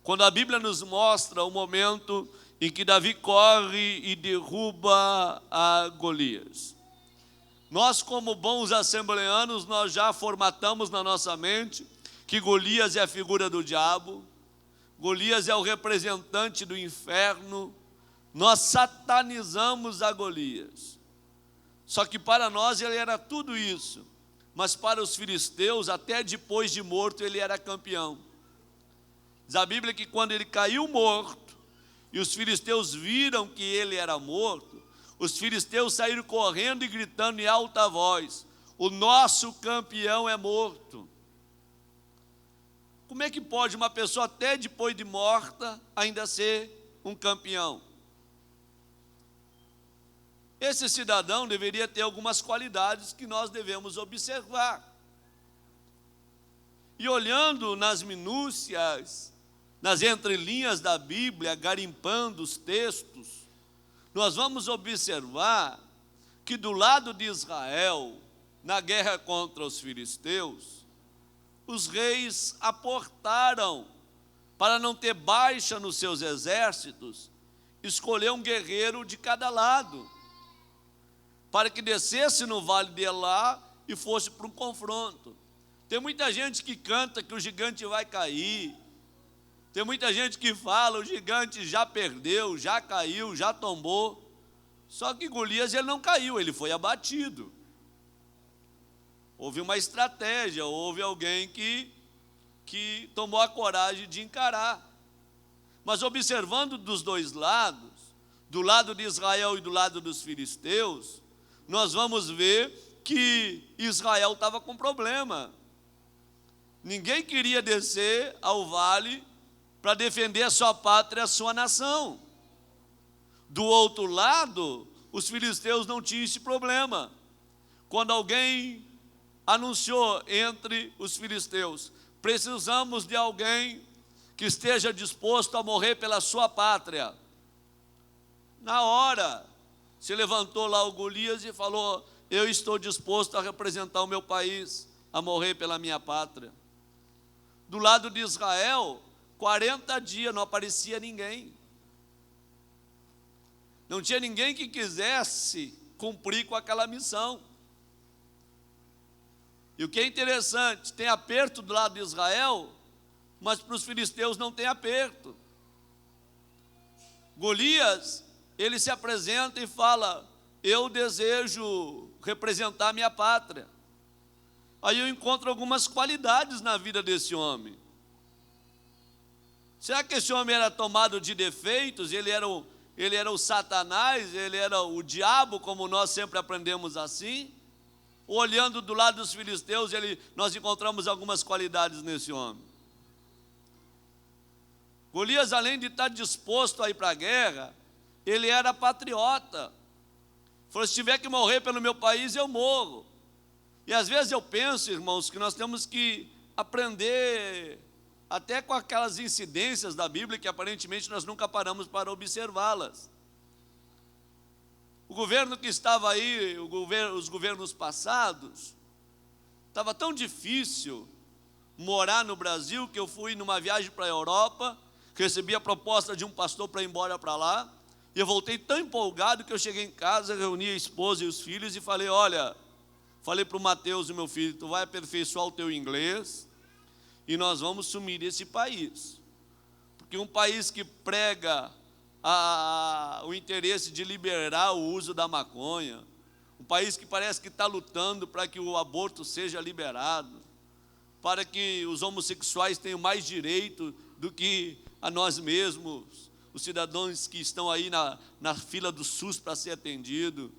Quando a Bíblia nos mostra o momento em que Davi corre e derruba a Golias. Nós, como bons assembleanos, nós já formatamos na nossa mente que Golias é a figura do diabo, Golias é o representante do inferno. Nós satanizamos a Golias. Só que para nós ele era tudo isso, mas para os filisteus, até depois de morto, ele era campeão. Diz a Bíblia que quando ele caiu morto, e os filisteus viram que ele era morto, os filisteus saíram correndo e gritando em alta voz: o nosso campeão é morto. Como é que pode uma pessoa até depois de morta ainda ser um campeão? Esse cidadão deveria ter algumas qualidades que nós devemos observar. E olhando nas minúcias, nas entrelinhas da Bíblia, garimpando os textos, nós vamos observar que do lado de Israel, na guerra contra os filisteus, os reis aportaram, para não ter baixa nos seus exércitos, escolher um guerreiro de cada lado, para que descesse no vale de Elá e fosse para um confronto. Tem muita gente que canta que o gigante vai cair, tem muita gente que fala: o gigante já perdeu, já caiu, já tombou. Só que Golias, ele não caiu, ele foi abatido. Houve uma estratégia, houve alguém que tomou a coragem de encarar. Mas observando dos dois lados, do lado de Israel e do lado dos filisteus, nós vamos ver que Israel estava com problema. Ninguém queria descer ao vale para defender a sua pátria, a sua nação. Do outro lado, os filisteus não tinham esse problema. Quando alguém anunciou entre os filisteus: precisamos de alguém que esteja disposto a morrer pela sua pátria, na hora se levantou lá o Golias e falou: eu estou disposto a representar o meu país, a morrer pela minha pátria. Do lado de Israel, 40 dias não aparecia ninguém. Não tinha ninguém que quisesse cumprir com aquela missão. E o que é interessante, tem aperto do lado de Israel, mas para os filisteus não tem aperto. Golias, ele se apresenta e fala: eu desejo representar minha pátria. Aí eu encontro algumas qualidades na vida desse homem. Será que esse homem era tomado de defeitos? Ele era o Satanás, ele era o diabo, como nós sempre aprendemos assim? Olhando do lado dos filisteus, nós encontramos algumas qualidades nesse homem. Golias, além de estar disposto a ir para a guerra, ele era patriota. Falou, se tiver que morrer pelo meu país, eu morro. E às vezes eu penso, irmãos, que nós temos que aprender até com aquelas incidências da Bíblia que aparentemente nós nunca paramos para observá-las. O governo que estava aí, os governos passados, estava tão difícil morar no Brasil que eu fui numa viagem para a Europa, recebi a proposta de um pastor para ir embora para lá, e eu voltei tão empolgado que eu cheguei em casa, reuni a esposa e os filhos e falei, olha, falei para o Mateus, o meu filho, tu vai aperfeiçoar o teu inglês e nós vamos sumir desse país. Porque um país que prega o interesse de liberar o uso da maconha, um país que parece que está lutando para que o aborto seja liberado, para que os homossexuais tenham mais direito do que a nós mesmos, os cidadãos que estão aí na fila do SUS para ser atendido,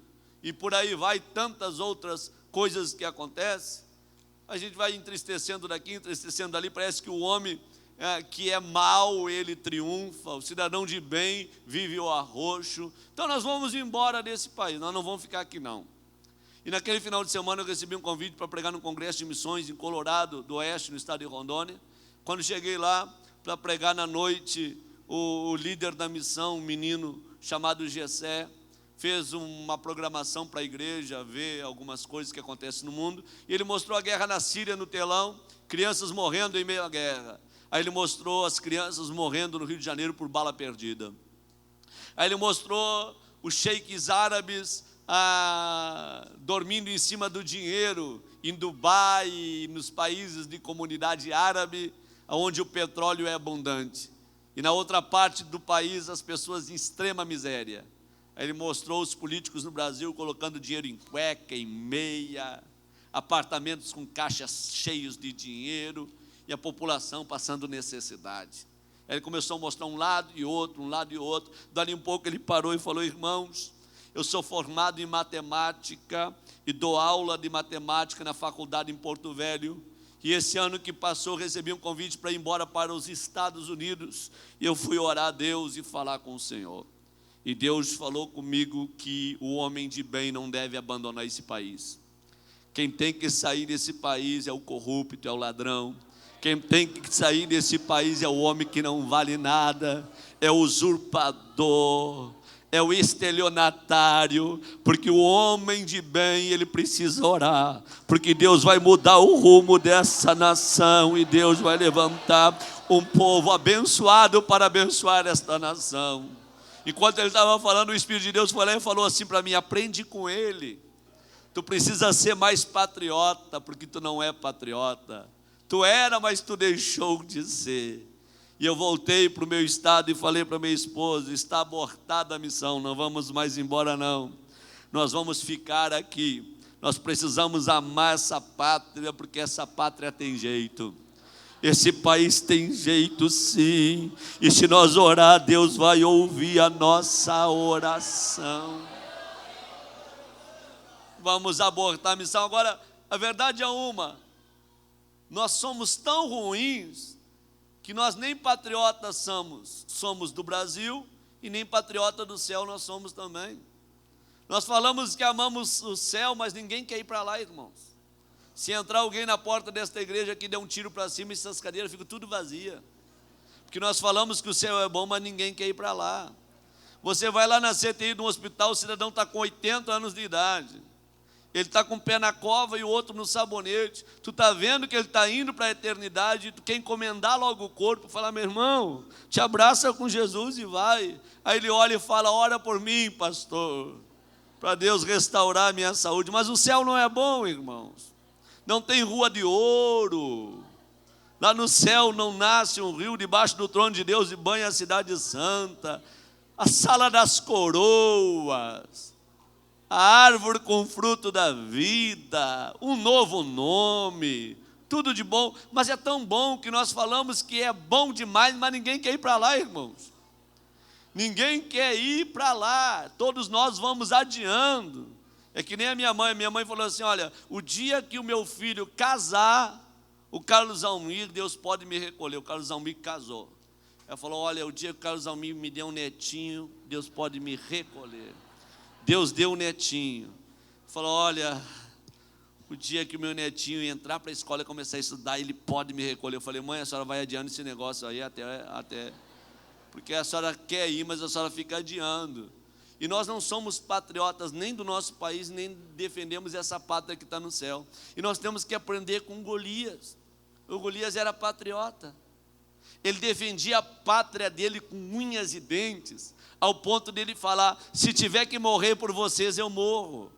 e por aí vai tantas outras coisas que acontecem, a gente vai entristecendo daqui, entristecendo dali, parece que o homem que é mau, ele triunfa, o cidadão de bem vive o arroxo. Então nós vamos embora desse país, nós não vamos ficar aqui não. E naquele final de semana eu recebi um convite para pregar no Congresso de Missões em Colorado do Oeste, no estado de Rondônia. Quando cheguei lá para pregar na noite, o líder da missão, um menino chamado Gessé, fez uma programação para a igreja, ver algumas coisas que acontecem no mundo, e ele mostrou a guerra na Síria no telão, crianças morrendo em meio à guerra. Aí ele mostrou as crianças morrendo no Rio de Janeiro por bala perdida. Aí ele mostrou os sheiks árabes dormindo em cima do dinheiro em Dubai e nos países de comunidade árabe, onde o petróleo é abundante. E na outra parte do país as pessoas em extrema miséria. Aí ele mostrou os políticos no Brasil colocando dinheiro em cueca, em meia, apartamentos com caixas cheios de dinheiro e a população passando necessidade. Aí ele começou a mostrar um lado e outro, um lado e outro. Dali um pouco ele parou e falou, irmãos, eu sou formado em matemática e dou aula de matemática na faculdade em Porto Velho. E esse ano que passou, recebi um convite para ir embora para os Estados Unidos. E eu fui orar a Deus e falar com o Senhor. E Deus falou comigo que o homem de bem não deve abandonar esse país. Quem tem que sair desse país é o corrupto, é o ladrão. Quem tem que sair desse país é o homem que não vale nada, é o usurpador, é o estelionatário, porque o homem de bem, ele precisa orar, porque Deus vai mudar o rumo dessa nação, e Deus vai levantar um povo abençoado para abençoar esta nação. Enquanto ele estava falando, o Espírito de Deus foi lá e falou assim para mim, aprende com ele, tu precisa ser mais patriota, porque tu não é patriota, tu era, mas tu deixou de ser. E eu voltei para o meu estado e falei para minha esposa, está abortada a missão, não vamos mais embora não, nós vamos ficar aqui, nós precisamos amar essa pátria, porque essa pátria tem jeito, esse país tem jeito sim, e se nós orar, Deus vai ouvir a nossa oração. Vamos abortar a missão. Agora, a verdade é uma, nós somos tão ruins, que nós nem patriotas somos do Brasil, e nem patriota do céu nós somos também. Nós falamos que amamos o céu, mas ninguém quer ir para lá, irmãos. Se entrar alguém na porta desta igreja que der um tiro para cima, essas cadeiras ficam tudo vazias. Porque nós falamos que o céu é bom, mas ninguém quer ir para lá. Você vai lá na CTI de um hospital, o cidadão está com 80 anos de idade. Ele está com um pé na cova e o outro no sabonete. Tu está vendo que ele está indo para a eternidade, tu quer encomendar logo o corpo, falar, meu irmão, te abraça com Jesus e vai. Aí ele olha e fala, ora por mim, pastor, para Deus restaurar a minha saúde. Mas o céu não é bom, irmãos. Não tem rua de ouro. Lá no céu não nasce um rio debaixo do trono de Deus e banha a cidade santa. A sala das coroas, a árvore com fruto da vida, um novo nome, tudo de bom. Mas é tão bom que nós falamos que é bom demais, mas ninguém quer ir para lá, irmãos. Ninguém quer ir para lá, todos nós vamos adiando. É que nem a minha mãe falou assim, olha, o dia que o meu filho casar, o Carlos Almir, Deus pode me recolher. O Carlos Almir casou. Ela falou, olha, o dia que o Carlos Almir me deu um netinho, Deus pode me recolher. Deus deu um netinho. Falou, olha, o dia que o meu netinho entrar para a escola e começar a estudar, ele pode me recolher. Eu falei, mãe, a senhora vai adiando esse negócio aí até... Porque a senhora quer ir, mas a senhora fica adiando. E nós não somos patriotas nem do nosso país, nem defendemos essa pátria que está no céu. E nós temos que aprender com Golias. O Golias era patriota. Ele defendia a pátria dele com unhas e dentes, ao ponto dele falar, se tiver que morrer por vocês, eu morro.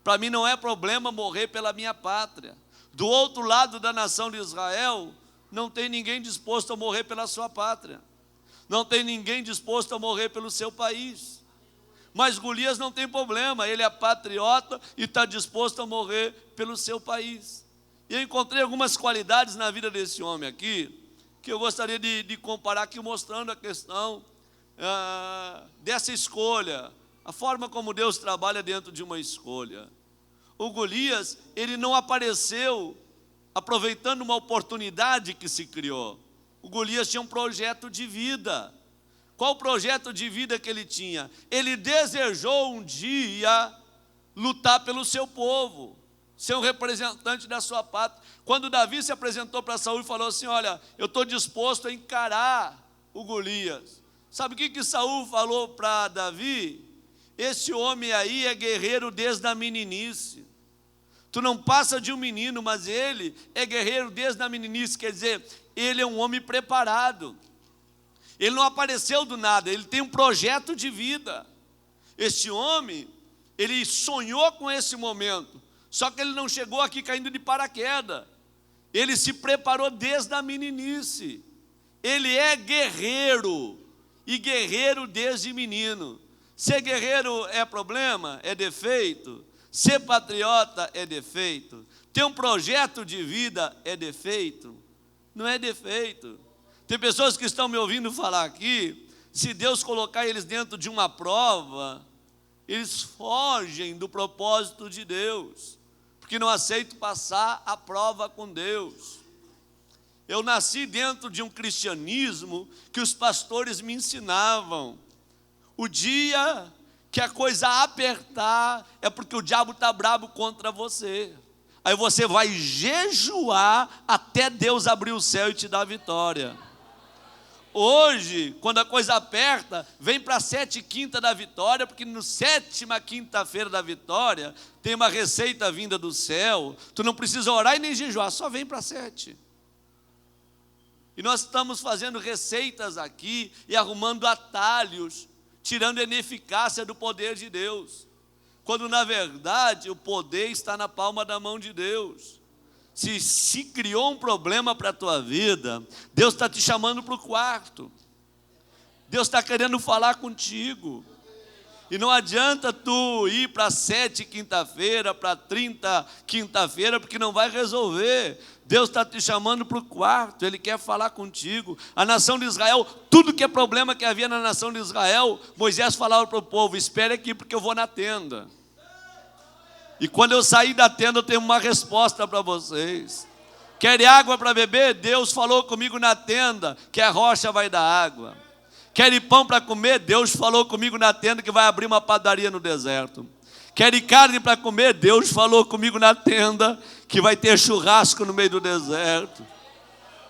Para mim não é problema morrer pela minha pátria. Do outro lado da nação de Israel, não tem ninguém disposto a morrer pela sua pátria. Não tem ninguém disposto a morrer pelo seu país. Mas Golias não tem problema, ele é patriota e está disposto a morrer pelo seu país. E eu encontrei algumas qualidades na vida desse homem aqui, que eu gostaria de comparar aqui, mostrando a questão dessa escolha, a forma como Deus trabalha dentro de uma escolha. O Golias, ele não apareceu aproveitando uma oportunidade que se criou. O Golias tinha um projeto de vida. Qual o projeto de vida que ele tinha? Ele desejou um dia lutar pelo seu povo, ser um representante da sua pátria. Quando Davi se apresentou para Saul e falou assim, olha, eu estou disposto a encarar o Golias. Sabe o que Saul falou para Davi? Esse homem aí é guerreiro desde a meninice. Tu não passa de um menino, mas ele é guerreiro desde a meninice, quer dizer, ele é um homem preparado. Ele não apareceu do nada, ele tem um projeto de vida. Este homem, ele sonhou com esse momento, só que ele não chegou aqui caindo de paraquedas. Ele se preparou desde a meninice. Ele é guerreiro, e guerreiro desde menino. Ser guerreiro é problema? É defeito? Ser patriota é defeito? Ter um projeto de vida é defeito? Não é defeito. Tem pessoas que estão me ouvindo falar aqui, se Deus colocar eles dentro de uma prova, eles fogem do propósito de Deus, porque não aceitam passar a prova com Deus. Eu nasci dentro de um cristianismo que os pastores me ensinavam. O dia que a coisa apertar é porque o diabo está bravo contra você. Aí você vai jejuar até Deus abrir o céu e te dar a vitória. Hoje, quando a coisa aperta, vem para a 7ª da vitória, porque no 7ª quinta-feira da vitória, tem uma receita vinda do céu. Tu não precisa orar e nem jejuar, só vem para 7. E nós estamos fazendo receitas aqui e arrumando atalhos, tirando a ineficácia do poder de Deus. Quando na verdade o poder está na palma da mão de Deus. Se criou um problema para a tua vida, Deus está te chamando para o quarto. Deus está querendo falar contigo. E não adianta tu ir para 7 quinta-feira, para 30 quinta-feira, porque não vai resolver. Deus está te chamando para o quarto, Ele quer falar contigo. A nação de Israel, tudo que é problema que havia na nação de Israel, Moisés falava para o povo, espere aqui porque eu vou na tenda. E quando eu sair da tenda eu tenho uma resposta para vocês. Querem água para beber? Deus falou comigo na tenda, que a rocha vai dar água. Querem pão para comer? Deus falou comigo na tenda que vai abrir uma padaria no deserto. Querem carne para comer? Deus falou comigo na tenda que vai ter churrasco no meio do deserto.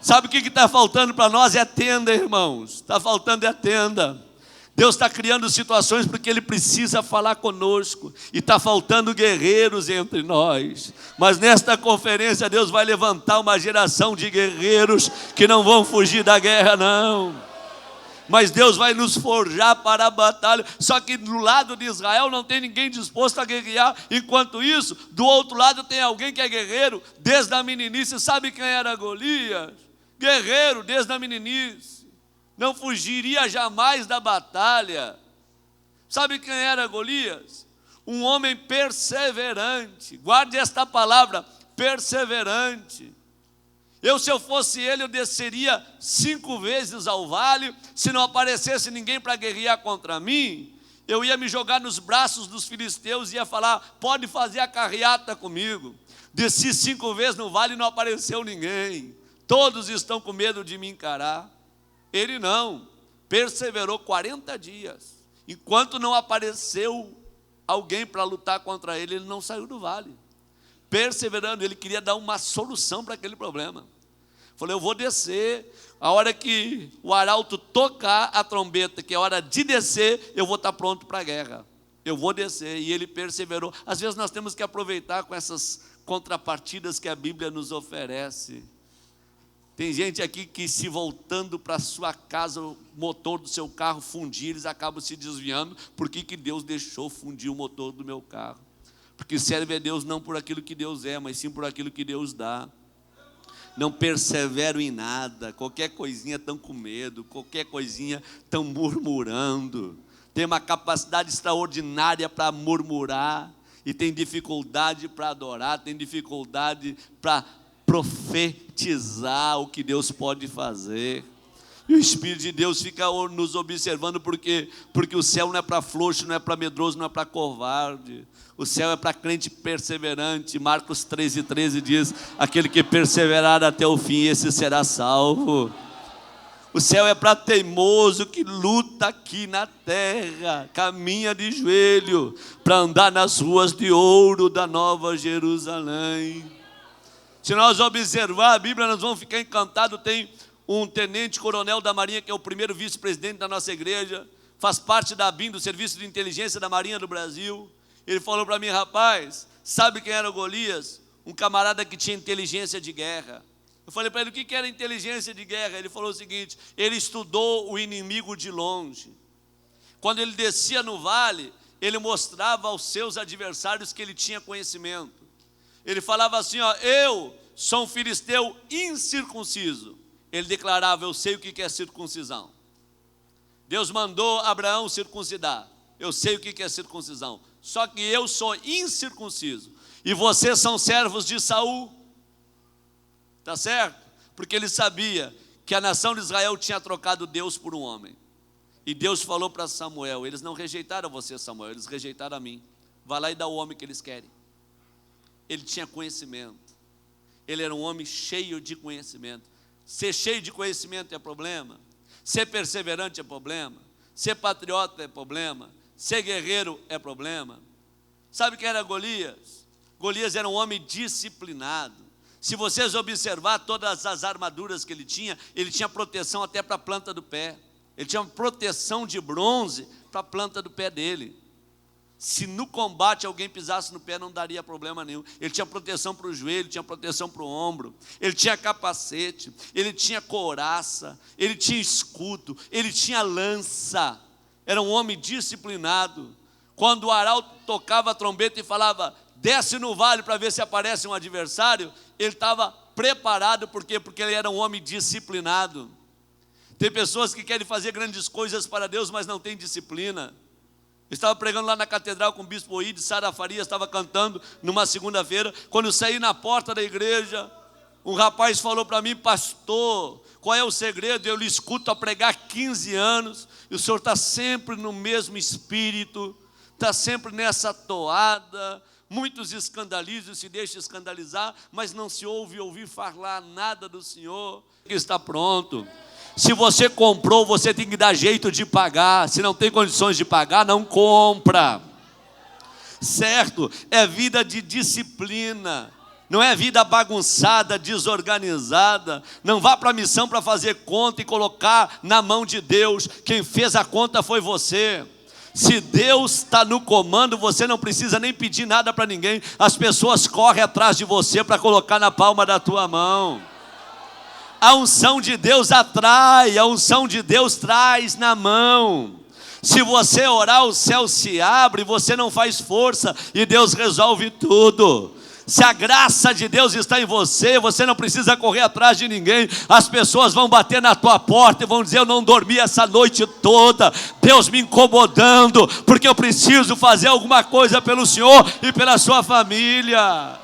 Sabe o que está faltando para nós? É tenda, irmãos. Está faltando é tenda. Deus está criando situações porque Ele precisa falar conosco. E está faltando guerreiros entre nós. Mas nesta conferência Deus vai levantar uma geração de guerreiros que não vão fugir da guerra, não. Mas Deus vai nos forjar para a batalha. Só que do lado de Israel não tem ninguém disposto a guerrear. Enquanto isso, do outro lado tem alguém que é guerreiro desde a meninice. Sabe quem era Golias? Guerreiro desde a meninice. Não fugiria jamais da batalha. Sabe quem era Golias? Um homem perseverante. Guarde esta palavra, perseverante. Se eu fosse ele, eu desceria 5 vezes ao vale. Se não aparecesse ninguém para guerrear contra mim, eu ia me jogar nos braços dos filisteus e ia falar, pode fazer a carreata comigo. Desci 5 vezes no vale e não apareceu ninguém. Todos estão com medo de me encarar. Ele não, perseverou 40 dias. Enquanto não apareceu alguém para lutar contra ele, ele não saiu do vale. Perseverando, ele queria dar uma solução para aquele problema. Falei, eu vou descer, a hora que o arauto tocar a trombeta, que é a hora de descer, eu vou estar pronto para a guerra. Eu vou descer, e ele perseverou. Às vezes nós temos que aproveitar com essas contrapartidas que a Bíblia nos oferece. Tem gente aqui que, se voltando para sua casa, o motor do seu carro fundir, eles acabam se desviando. Por que Deus deixou fundir o motor do meu carro? Porque serve a Deus não por aquilo que Deus é, mas sim por aquilo que Deus dá. Não persevero em nada, qualquer coisinha estão com medo, qualquer coisinha estão murmurando. Tem uma capacidade extraordinária para murmurar, e tem dificuldade para adorar, tem dificuldade para profetizar o que Deus pode fazer. E o Espírito de Deus fica nos observando, porque o céu não é para frouxo, não é para medroso, não é para covarde. O céu é para crente perseverante. Marcos 13:13 diz: aquele que perseverar até o fim, esse será salvo. O céu é para teimoso que luta aqui na terra, caminha de joelho para andar nas ruas de ouro da Nova Jerusalém. Se nós observar a Bíblia, nós vamos ficar encantados. Tem um tenente-coronel da Marinha, que é o primeiro vice-presidente da nossa igreja, faz parte da BIM, do Serviço de Inteligência da Marinha do Brasil. Ele falou para mim: rapaz, sabe quem era o Golias? Um camarada que tinha inteligência de guerra. Eu falei para ele: o que era inteligência de guerra? Ele falou o seguinte: ele estudou o inimigo de longe. Quando ele descia no vale, ele mostrava aos seus adversários que ele tinha conhecimento. Ele falava assim: ó, eu sou um filisteu incircunciso. Ele declarava: eu sei o que é circuncisão. Deus mandou Abraão circuncidar. Eu sei o que é circuncisão. Só que eu sou incircunciso. E vocês são servos de Saul. Está certo? Porque ele sabia que a nação de Israel tinha trocado Deus por um homem. E Deus falou para Samuel: eles não rejeitaram você, Samuel, eles rejeitaram a mim. Vai lá e dá o homem que eles querem. Ele tinha conhecimento. Ele era um homem cheio de conhecimento. Ser cheio de conhecimento é problema. Ser perseverante é problema. Ser patriota é problema. Ser guerreiro é problema. Sabe quem era Golias? Golias era um homem disciplinado. Se vocês observar todas as armaduras que ele tinha proteção até para a planta do pé. Ele tinha uma proteção de bronze para a planta do pé dele. Se no combate alguém pisasse no pé, não daria problema nenhum. Ele tinha proteção para o joelho, tinha proteção para o ombro, ele tinha capacete, ele tinha couraça, ele tinha escudo, ele tinha lança. Era um homem disciplinado. Quando o arauto tocava a trombeta e falava: desce no vale para ver se aparece um adversário, ele estava preparado. Por quê? Porque ele era um homem disciplinado. Tem pessoas que querem fazer grandes coisas para Deus, mas não têm disciplina. Eu estava pregando lá na catedral com o bispo Oide, Sara Farias estava cantando numa segunda-feira. Quando eu saí na porta da igreja, um rapaz falou para mim: pastor, qual é o segredo? Eu lhe escuto a pregar 15 anos, e o senhor está sempre no mesmo espírito, está sempre nessa toada. Muitos escandalizam, se deixam escandalizar, mas não se ouve ouvir falar nada do Senhor. Que está pronto. Se você comprou, você tem que dar jeito de pagar. Se não tem condições de pagar, não compra. Certo? É vida de disciplina. Não é vida bagunçada, desorganizada. Não vá para a missão para fazer conta e colocar na mão de Deus. Quem fez a conta foi você. Se Deus está no comando, você não precisa nem pedir nada para ninguém. As pessoas correm atrás de você para colocar na palma da tua mão. A unção de Deus atrai, a unção de Deus traz na mão. Se você orar, o céu se abre, você não faz força e Deus resolve tudo. Se a graça de Deus está em você, você não precisa correr atrás de ninguém. As pessoas vão bater na tua porta e vão dizer: eu não dormi essa noite toda, Deus me incomodando, porque eu preciso fazer alguma coisa pelo Senhor e pela sua família.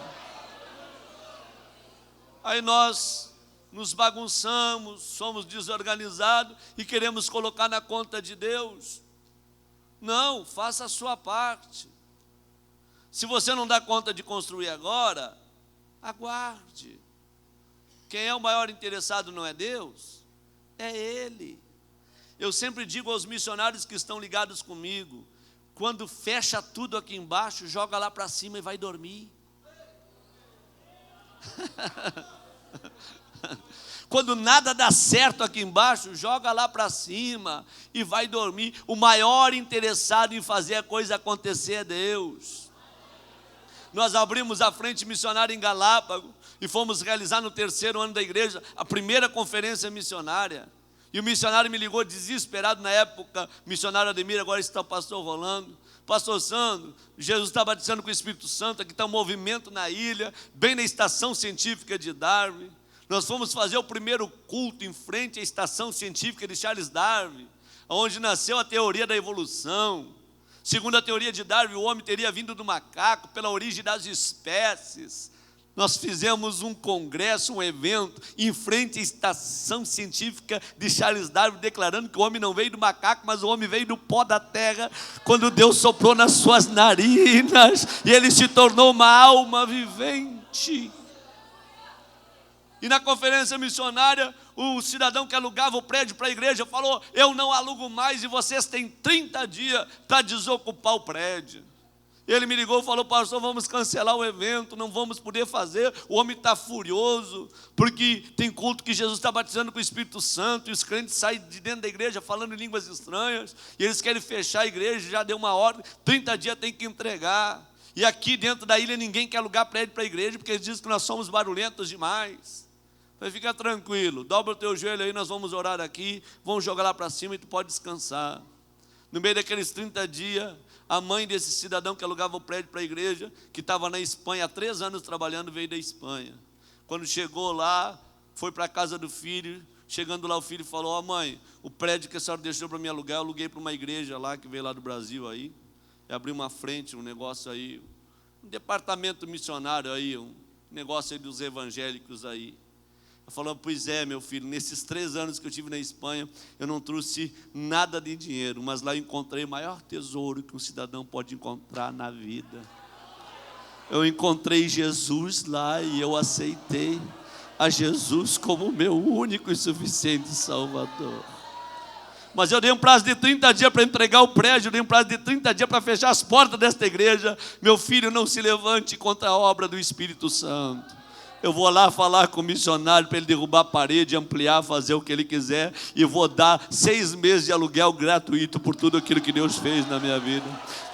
Aí nós nos bagunçamos, somos desorganizados e queremos colocar na conta de Deus. Não, faça a sua parte. Se você não dá conta de construir agora, aguarde. Quem é o maior interessado não é Deus, É Ele. Eu sempre digo aos missionários que estão ligados comigo, quando fecha tudo aqui embaixo, joga lá para cima e vai dormir. Quando nada dá certo aqui embaixo, joga lá para cima e vai dormir. O maior interessado em fazer a coisa acontecer é Deus. Nós abrimos a frente missionária em Galápagos e fomos realizar no 3º ano da igreja a primeira conferência missionária. E o missionário me ligou desesperado na época, missionário Ademir, agora está o pastor Rolando. Pastor Sandro, Jesus está batizando com o Espírito Santo, aqui está um movimento na ilha, bem na estação científica de Darwin. Nós fomos fazer o primeiro culto em frente à estação científica de Charles Darwin, onde nasceu a teoria da evolução. Segundo a teoria de Darwin, o homem teria vindo do macaco pela origem das espécies. Nós fizemos um congresso, um evento, em frente à estação científica de Charles Darwin, declarando que o homem não veio do macaco, mas o homem veio do pó da terra, quando Deus soprou nas suas narinas, e ele se tornou uma alma vivente. E na conferência missionária, o cidadão que alugava o prédio para a igreja falou: eu não alugo mais e vocês têm 30 dias para desocupar o prédio. Ele me ligou e falou: pastor, vamos cancelar o evento, não vamos poder fazer. O homem está furioso, porque tem culto que Jesus está batizando com o Espírito Santo, e os crentes saem de dentro da igreja falando em línguas estranhas, e eles querem fechar a igreja, já deu uma ordem, 30 dias tem que entregar. E aqui dentro da ilha ninguém quer alugar prédio para a igreja, porque eles dizem que nós somos barulhentos demais. Mas fica tranquilo, dobra o teu joelho aí, nós vamos orar aqui, vamos jogar lá para cima e tu pode descansar. No meio daqueles 30 dias, a mãe desse cidadão que alugava o prédio para a igreja, que estava na Espanha há 3 anos trabalhando, veio da Espanha. Quando chegou lá, foi para a casa do filho. Chegando lá, o filho falou: ó mãe, o prédio que a senhora deixou para me alugar, eu aluguei para uma igreja lá, que veio lá do Brasil aí. E abriu uma frente, um negócio aí, um departamento missionário aí, um negócio aí dos evangélicos aí. Ela falou: pois é, meu filho, nesses 3 anos que eu tive na Espanha, eu não trouxe nada de dinheiro, mas lá eu encontrei o maior tesouro que um cidadão pode encontrar na vida. Eu encontrei Jesus lá e eu aceitei a Jesus como meu único e suficiente Salvador. Mas eu dei um prazo de 30 dias para entregar o prédio, eu dei um prazo de 30 dias para fechar as portas desta igreja. Meu filho, não se levante contra a obra do Espírito Santo. Eu vou lá falar com o missionário para ele derrubar a parede, ampliar, fazer o que ele quiser, e vou dar 6 meses de aluguel gratuito por tudo aquilo que Deus fez na minha vida.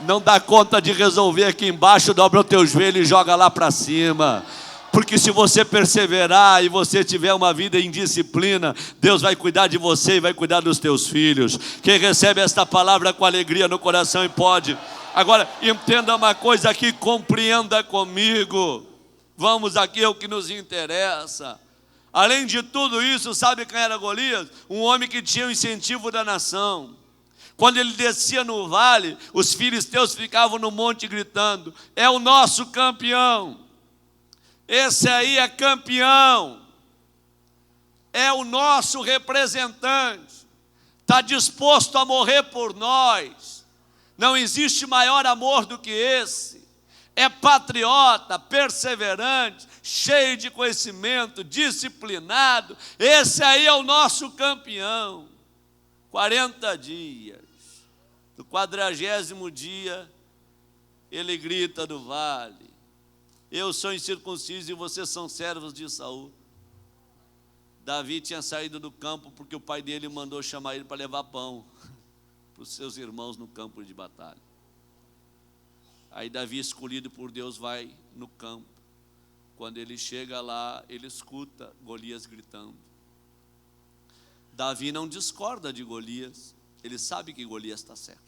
Não dá conta de resolver aqui embaixo, dobra o teu joelho e joga lá para cima. Porque se você perseverar e você tiver uma vida em disciplina, Deus vai cuidar de você e vai cuidar dos teus filhos. Quem recebe esta palavra com alegria no coração e pode. Agora, entenda uma coisa aqui, compreenda comigo. Vamos aqui ao que nos interessa. Além de tudo isso, sabe quem era Golias? Um homem que tinha o incentivo da nação. Quando ele descia no vale, os filisteus ficavam no monte gritando: é o nosso campeão. Esse aí é campeão. É o nosso representante. Está disposto a morrer por nós. Não existe maior amor do que esse. É patriota, perseverante, cheio de conhecimento, disciplinado. Esse aí é o nosso campeão. 40 dias. No 40º dia, ele grita do vale: eu sou incircunciso e vocês são servos de Saul. Davi tinha saído do campo porque o pai dele mandou chamar ele para levar pão para os seus irmãos no campo de batalha. Aí Davi, escolhido por Deus, vai no campo. Quando ele chega lá, ele escuta Golias gritando. Davi não discorda de Golias, ele sabe que Golias está certo.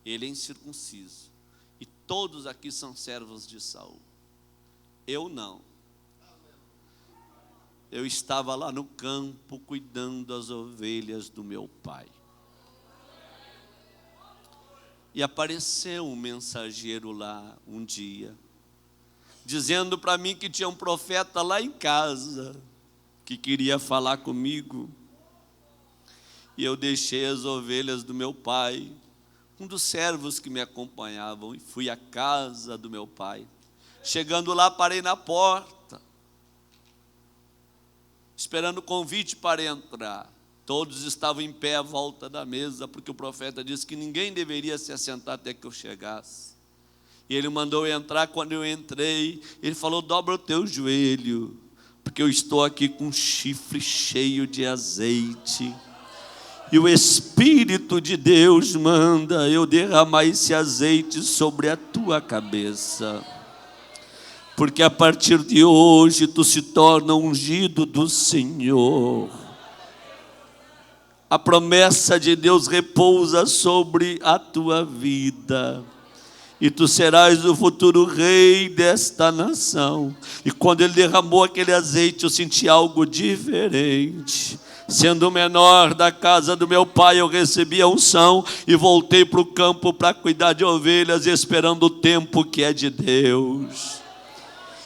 Ele é incircunciso. E todos aqui são servos de Saul. Eu não. Eu estava lá no campo cuidando das ovelhas do meu pai. E apareceu um mensageiro lá um dia, dizendo para mim que tinha um profeta lá em casa, que queria falar comigo. E eu deixei as ovelhas do meu pai, um dos servos que me acompanhavam, e fui à casa do meu pai. Chegando lá, parei na porta. esperando o convite para entrar. Todos estavam em pé à volta da mesa, porque o profeta disse que ninguém deveria se assentar até que eu chegasse. E ele mandou eu entrar. Quando eu entrei, ele falou: dobra o teu joelho, porque eu estou aqui com um chifre cheio de azeite. E o Espírito de Deus manda eu derramar esse azeite sobre a tua cabeça. Porque a partir de hoje tu se torna ungido do Senhor. A promessa de Deus repousa sobre a tua vida. E tu serás o futuro rei desta nação. E quando ele derramou aquele azeite, eu senti algo diferente. Sendo o menor da casa do meu pai, eu recebi a unção e voltei para o campo para cuidar de ovelhas, esperando o tempo que é de Deus.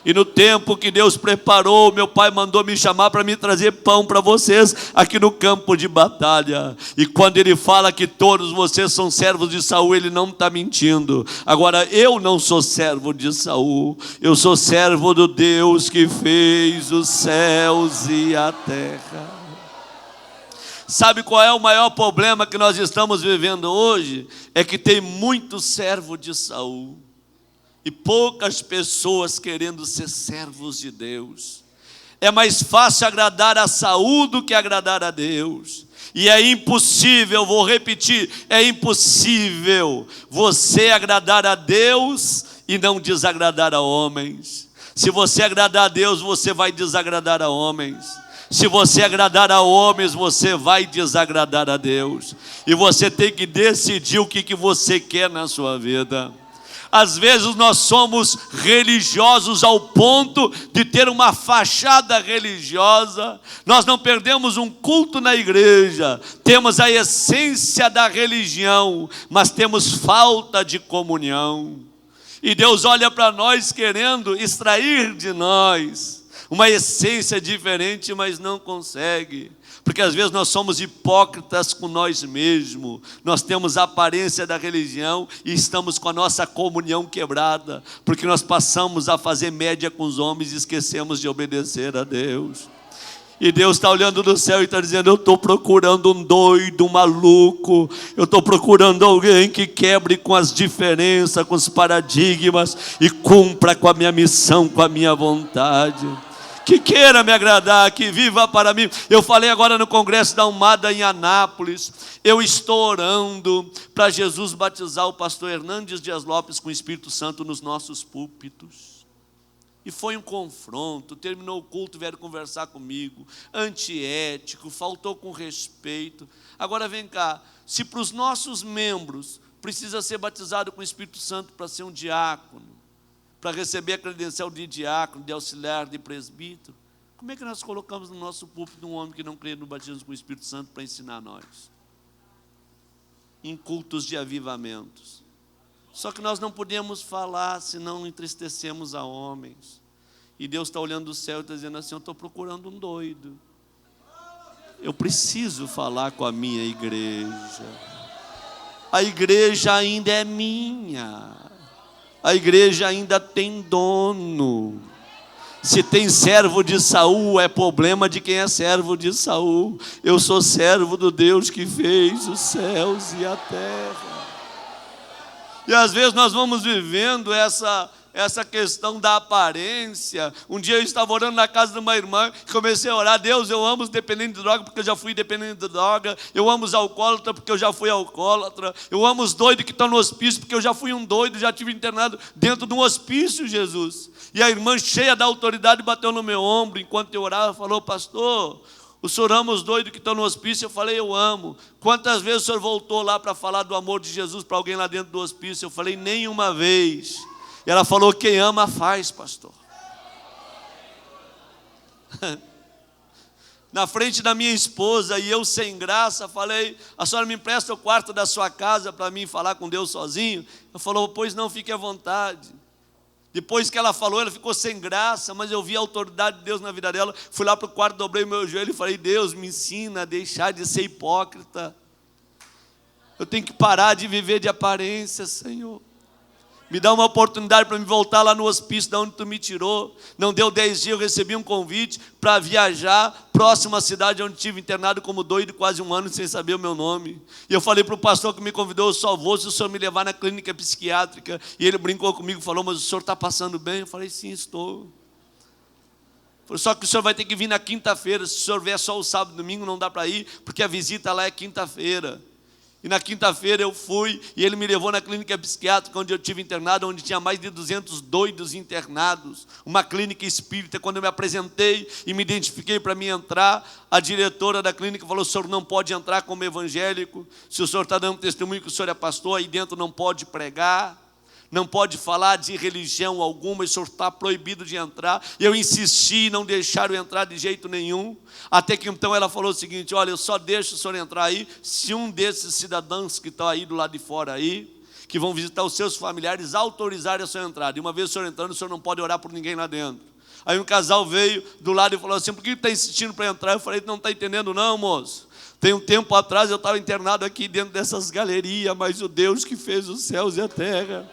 E no tempo que Deus preparou, meu pai mandou me chamar para me trazer pão para vocês aqui no campo de batalha. E quando ele fala que todos vocês são servos de Saul, ele não está mentindo. Agora, eu não sou servo de Saul, eu sou servo do Deus que fez os céus e a terra. Sabe qual é o maior problema que nós estamos vivendo hoje? É que tem muito servo de Saul e poucas pessoas querendo ser servos de Deus. É mais fácil agradar a Saul do que agradar a Deus. E é impossível, vou repetir, é impossível você agradar a Deus e não desagradar a homens. Se você agradar a Deus, você vai desagradar a homens. Se você agradar a homens, você vai desagradar a Deus. E você tem que decidir o que você quer na sua vida. Às vezes nós somos religiosos ao ponto de ter uma fachada religiosa. Nós não perdemos um culto na igreja. Temos a essência da religião, mas temos falta de comunhão. E Deus olha para nós querendo extrair de nós uma essência diferente, mas não consegue. Porque às vezes nós somos hipócritas com nós mesmos. Nós temos a aparência da religião e estamos com a nossa comunhão quebrada. Porque nós passamos a fazer média com os homens e esquecemos de obedecer a Deus. E Deus está olhando do céu e está dizendo: eu estou procurando um doido, um maluco. Eu estou procurando alguém que quebre com as diferenças, com os paradigmas e cumpra com a minha missão, com a minha vontade. Que queira me agradar, que viva para mim. Eu falei agora no congresso da Umada em Anápolis. Eu estou orando para Jesus batizar o pastor Hernandes Dias Lopes com o Espírito Santo nos nossos púlpitos. E foi um confronto, terminou o culto, vieram conversar comigo, antiético, faltou com respeito. Agora vem cá, se para os nossos membros precisa ser batizado com o Espírito Santo para ser um diácono, para receber a credencial de diácono, de auxiliar, de presbítero, como é que nós colocamos no nosso púlpito um homem que não crê no batismo com o Espírito Santo para ensinar nós? Em cultos de avivamentos. Só que nós não podemos falar, senão entristecemos a homens. E Deus está olhando do céu e está dizendo assim: eu estou procurando um doido. Eu preciso falar com a minha igreja. A igreja ainda é minha. A igreja ainda tem dono. Se tem servo de Saul, é problema de quem é servo de Saul. Eu sou servo do Deus que fez os céus e a terra. E às vezes nós vamos vivendo essa questão da aparência. Um dia eu estava orando na casa de uma irmã, comecei a orar: Deus, eu amo os dependentes de droga porque eu já fui dependente de droga. Eu amo os alcoólatras porque eu já fui alcoólatra. Eu amo os doidos que estão no hospício porque eu já fui um doido, já tive internado dentro de um hospício, Jesus. E a irmã, cheia da autoridade, bateu no meu ombro enquanto eu orava, falou: pastor, o senhor ama os doidos que estão no hospício? Eu falei: eu amo. Quantas vezes o senhor voltou lá para falar do amor de Jesus para alguém lá dentro do hospício? Eu falei: nenhuma vez. E ela falou: quem ama faz, pastor. Na frente da minha esposa, e eu sem graça, falei: a senhora me empresta o quarto da sua casa para mim falar com Deus sozinho? Ela falou: pois não, fique à vontade. Depois que ela falou, ela ficou sem graça, mas eu vi a autoridade de Deus na vida dela. Fui lá para o quarto, dobrei meu joelho e falei: Deus, me ensina a deixar de ser hipócrita. Eu tenho que parar de viver de aparência, Senhor. Me dá uma oportunidade para me voltar lá no hospício de onde tu me tirou. Não deu 10 dias, eu recebi um convite para viajar próximo à cidade onde estive internado como doido quase 1 ano sem saber o meu nome. E eu falei para o pastor que me convidou, eu só vou se o senhor me levar na clínica psiquiátrica. E ele brincou comigo, falou, mas o senhor está passando bem? Eu falei, sim, estou. Falei, só que o senhor vai ter que vir na quinta-feira. Se o senhor vier só o sábado e domingo, não dá para ir, porque a visita lá é quinta-feira. E na quinta-feira eu fui e ele me levou na clínica psiquiátrica onde eu estive internado, onde tinha mais de 200 doidos internados, uma clínica espírita. Quando eu me apresentei e me identifiquei para mim entrar, a diretora da clínica falou, o senhor não pode entrar como evangélico, se o senhor está dando testemunho que o senhor é pastor, aí dentro não pode pregar, não pode falar de religião alguma, o senhor está proibido de entrar. E eu insisti, não deixaram eu entrar de jeito nenhum, até que então ela falou o seguinte, olha, eu só deixo o senhor entrar aí, se um desses cidadãos que estão aí do lado de fora aí, que vão visitar os seus familiares, autorizarem a sua entrada. E uma vez o senhor entrando, o senhor não pode orar por ninguém lá dentro. Aí um casal veio do lado e falou assim, por que está insistindo para entrar? Eu falei, não está entendendo não, moço. Tem um tempo atrás eu estava internado aqui dentro dessas galerias, mas o Deus que fez os céus e a terra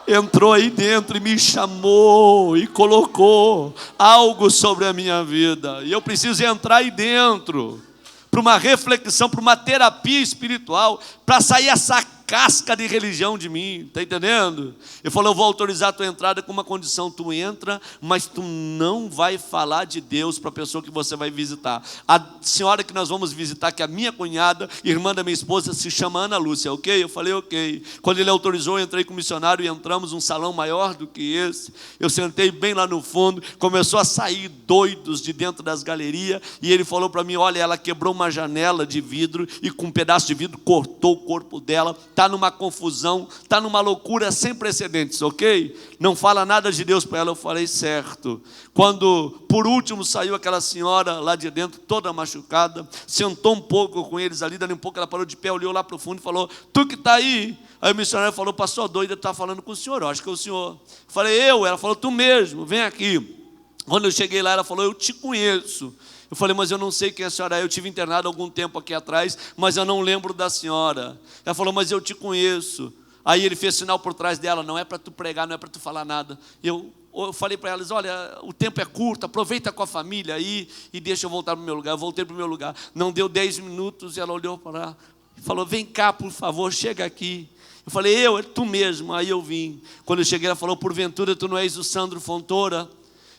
entrou aí dentro e me chamou e colocou algo sobre a minha vida. E eu preciso entrar aí dentro para uma reflexão, para uma terapia espiritual, para sair essa casca de religião de mim, está entendendo? Ele falou, eu vou autorizar a tua entrada com uma condição, tu entra, mas tu não vai falar de Deus para a pessoa que você vai visitar. A senhora que nós vamos visitar, que é a minha cunhada, irmã da minha esposa, se chama Ana Lúcia, ok? Eu falei, ok. Quando ele autorizou, eu entrei com o missionário e entramos num salão maior do que esse, eu sentei bem lá no fundo, começou a sair doidos de dentro das galerias, e ele falou para mim, olha, ela quebrou uma janela de vidro, e com um pedaço de vidro cortou o corpo dela, está numa confusão, está numa loucura sem precedentes, ok? Não fala nada de Deus para ela. Eu falei, certo. Quando, por último, saiu aquela senhora lá de dentro, toda machucada, sentou um pouco com eles ali, dali um pouco ela parou de pé, olhou lá para o fundo e falou, tu que está aí? Aí o missionário falou, pastor, doida, está falando com o senhor, eu acho que é o senhor. Eu falei, eu? Ela falou, tu mesmo, vem aqui. Quando eu cheguei lá, ela falou, eu te conheço. Eu falei, mas eu não sei quem a senhora é, eu tive internado algum tempo aqui atrás, mas eu não lembro da senhora. Ela falou, mas eu te conheço. Aí ele fez sinal por trás dela, não é para tu pregar, não é para tu falar nada. Eu falei para elas, olha, o tempo é curto, aproveita com a família aí e deixa eu voltar para o meu lugar. Eu voltei para o meu lugar. Não deu 10 minutos e ela olhou para lá e falou, vem cá, por favor, chega aqui. Eu falei, é tu mesmo. Aí eu vim. Quando eu cheguei, ela falou, porventura tu não és o Sandro Fontoura?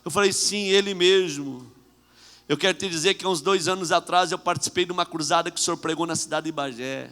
Eu falei, sim, ele mesmo. Eu quero te dizer que há uns 2 anos atrás eu participei de uma cruzada que o senhor pregou na cidade de Bagé.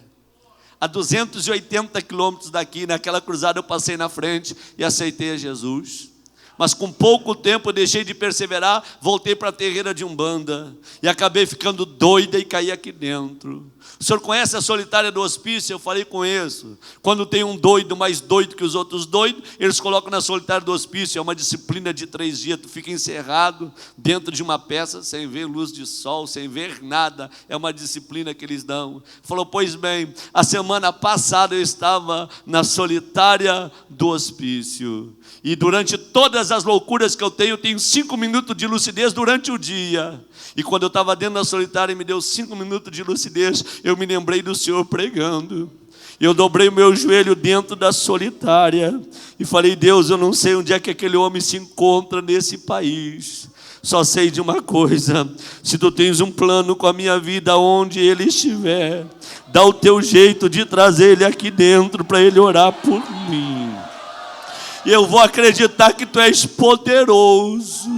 A 280 quilômetros daqui, naquela cruzada eu passei na frente e aceitei a Jesus. Mas com pouco tempo eu deixei de perseverar, voltei para a terreira de Umbanda e acabei ficando doida e caí aqui dentro. O senhor conhece a solitária do hospício? Eu falei, conheço. Quando tem um doido mais doido que os outros doidos, eles colocam na solitária do hospício. É uma disciplina de 3 dias, tu fica encerrado dentro de uma peça, sem ver luz de sol, sem ver nada. É uma disciplina que eles dão. Falou, pois bem, a semana passada eu estava na solitária do hospício. E durante todas as loucuras que eu tenho 5 minutos de lucidez durante o dia. E quando eu estava dentro da solitária e me deu 5 minutos de lucidez, eu me lembrei do Senhor pregando. Eu dobrei o meu joelho dentro da solitária e falei, Deus, eu não sei onde é que aquele homem se encontra nesse país. Só sei de uma coisa, se tu tens um plano com a minha vida, onde ele estiver, dá o teu jeito de trazer ele aqui dentro para ele orar por mim. E eu vou acreditar que tu és poderoso,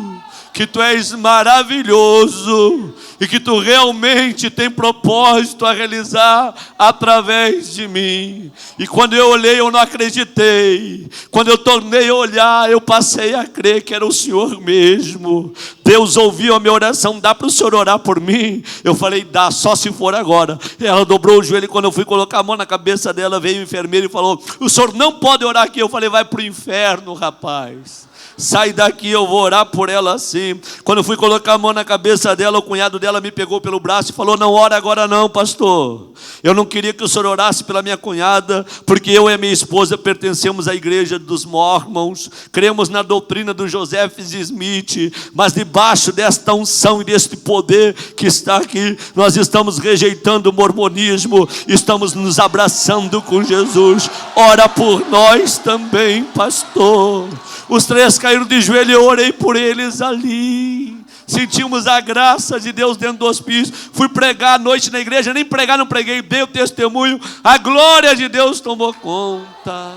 que tu és maravilhoso e que tu realmente tem propósito a realizar através de mim. E quando eu olhei, eu não acreditei. Quando eu tornei a olhar, eu passei a crer que era o Senhor mesmo. Deus ouviu a minha oração, dá para o Senhor orar por mim? Eu falei, dá, só se for agora. Ela dobrou o joelho e quando eu fui colocar a mão na cabeça dela, veio o enfermeiro e falou, o senhor não pode orar aqui. Eu falei, vai para o inferno, rapaz. Sai daqui, eu vou orar por ela assim. Quando eu fui colocar a mão na cabeça dela, o cunhado dela me pegou pelo braço e falou: não ora agora não, pastor. Eu não queria que o senhor orasse pela minha cunhada, porque eu e a minha esposa pertencemos à igreja dos Mormons, cremos na doutrina do Joseph Smith, mas debaixo desta unção e deste poder que está aqui, nós estamos rejeitando o mormonismo, estamos nos abraçando com Jesus. Ora por nós também, pastor. Os três caíram de joelho e eu orei por eles ali. Sentimos a graça de Deus dentro do hospício. Fui pregar à noite na igreja, nem pregar não preguei, dei o testemunho. A glória de Deus tomou conta.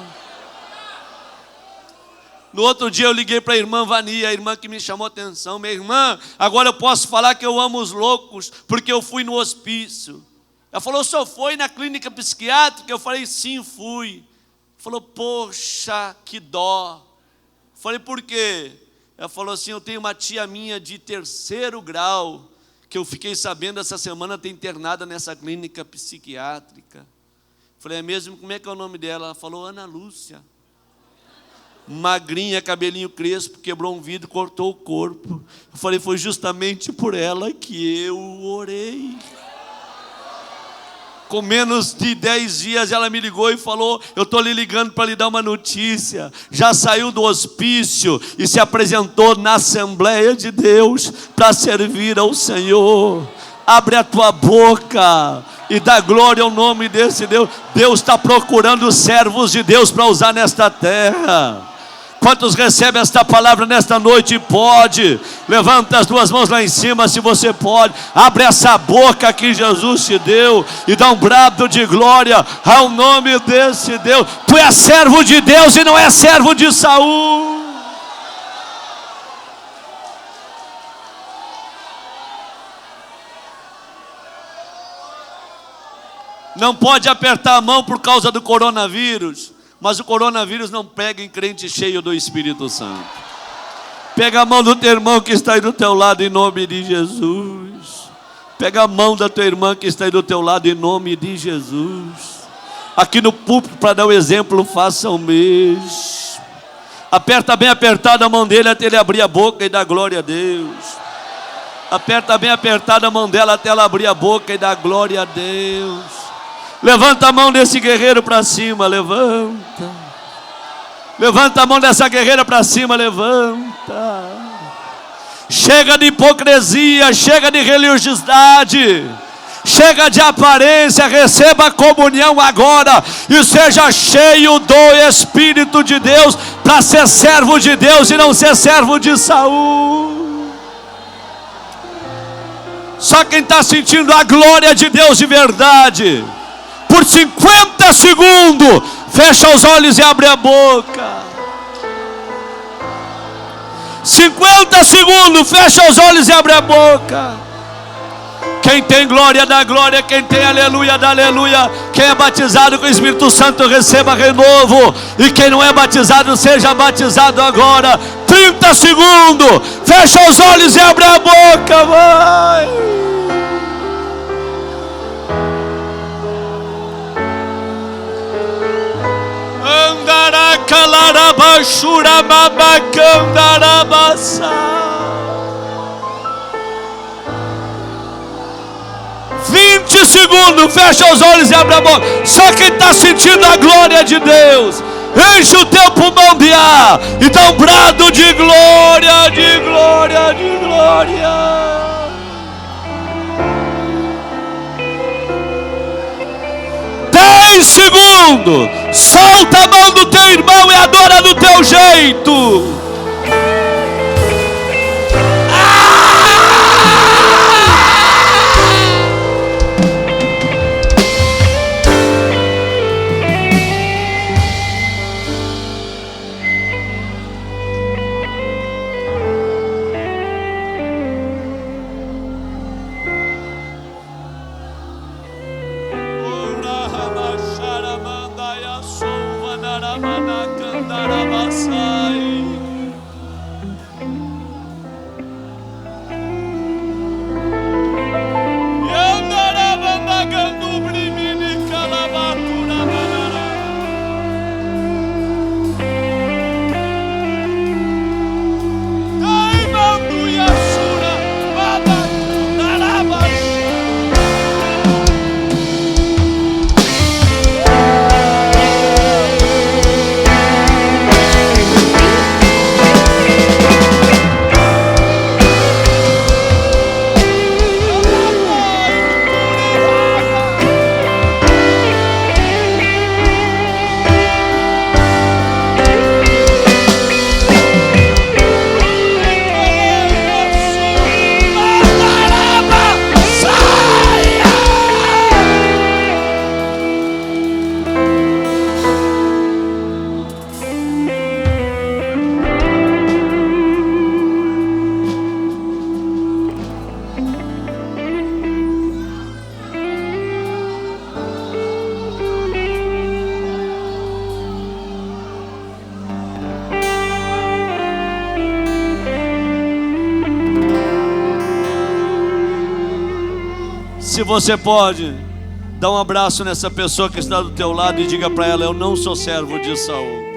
No outro dia eu liguei para a irmã Vania, a irmã que me chamou a atenção. Minha irmã, agora eu posso falar que eu amo os loucos, porque eu fui no hospício. Ela falou: o senhor foi na clínica psiquiátrica? Eu falei: sim, fui. Falou: poxa, que dó. Falei: por quê? Ela falou assim: eu tenho uma tia minha de 3º grau, que eu fiquei sabendo essa semana, está internada nessa clínica psiquiátrica. Falei: é mesmo? Como é que é o nome dela? Ela falou: Ana Lúcia. Magrinha, cabelinho crespo, quebrou um vidro, cortou o corpo. Eu falei: foi justamente por ela que eu orei. Com menos de 10 dias ela me ligou e falou: eu estou lhe ligando para lhe dar uma notícia. Já saiu do hospício e se apresentou na Assembleia de Deus para servir ao Senhor. Abre a tua boca e dá glória ao nome desse Deus. Deus está procurando servos de Deus para usar nesta terra. Quantos recebem esta palavra nesta noite? Pode. Levanta as duas mãos lá em cima se você pode. Abre essa boca que Jesus te deu e dá um brado de glória ao nome desse Deus. Tu és servo de Deus e não é servo de Saul. Não pode apertar a mão por causa do coronavírus. Mas o coronavírus não pega em crente cheio do Espírito Santo. Pega a mão do teu irmão que está aí do teu lado em nome de Jesus. Pega a mão da tua irmã que está aí do teu lado em nome de Jesus. Aqui no púlpito, para dar o exemplo, faça o mesmo. Aperta bem apertada a mão dele até ele abrir a boca e dar glória a Deus. Aperta bem apertada a mão dela até ela abrir a boca e dar glória a Deus. Levanta a mão desse guerreiro para cima, levanta. Levanta a mão dessa guerreira para cima, levanta. Chega de hipocrisia, chega de religiosidade, chega de aparência, receba a comunhão agora e seja cheio do Espírito de Deus para ser servo de Deus e não ser servo de Saul. Só quem está sentindo a glória de Deus de verdade, por 50 segundos, fecha os olhos e abre a boca. 50 segundos, fecha os olhos e abre a boca. Quem tem glória, dá glória. Quem tem aleluia, dá aleluia. Quem é batizado com o Espírito Santo, receba renovo. E quem não é batizado, seja batizado agora. 30 segundos, fecha os olhos e abre a boca, vai. Andarakalarabashura mamakandarabasa. 20 segundos, fecha os olhos e abre a boca. Só quem está sentindo a glória de Deus, enche o teu pulmão de ar e dá um brado de glória, de glória, de glória. 10 segundos, solta a mão do teu irmão e adora do teu jeito. Se você pode, dá um abraço nessa pessoa que está do teu lado e diga para ela: eu não sou servo de Saul.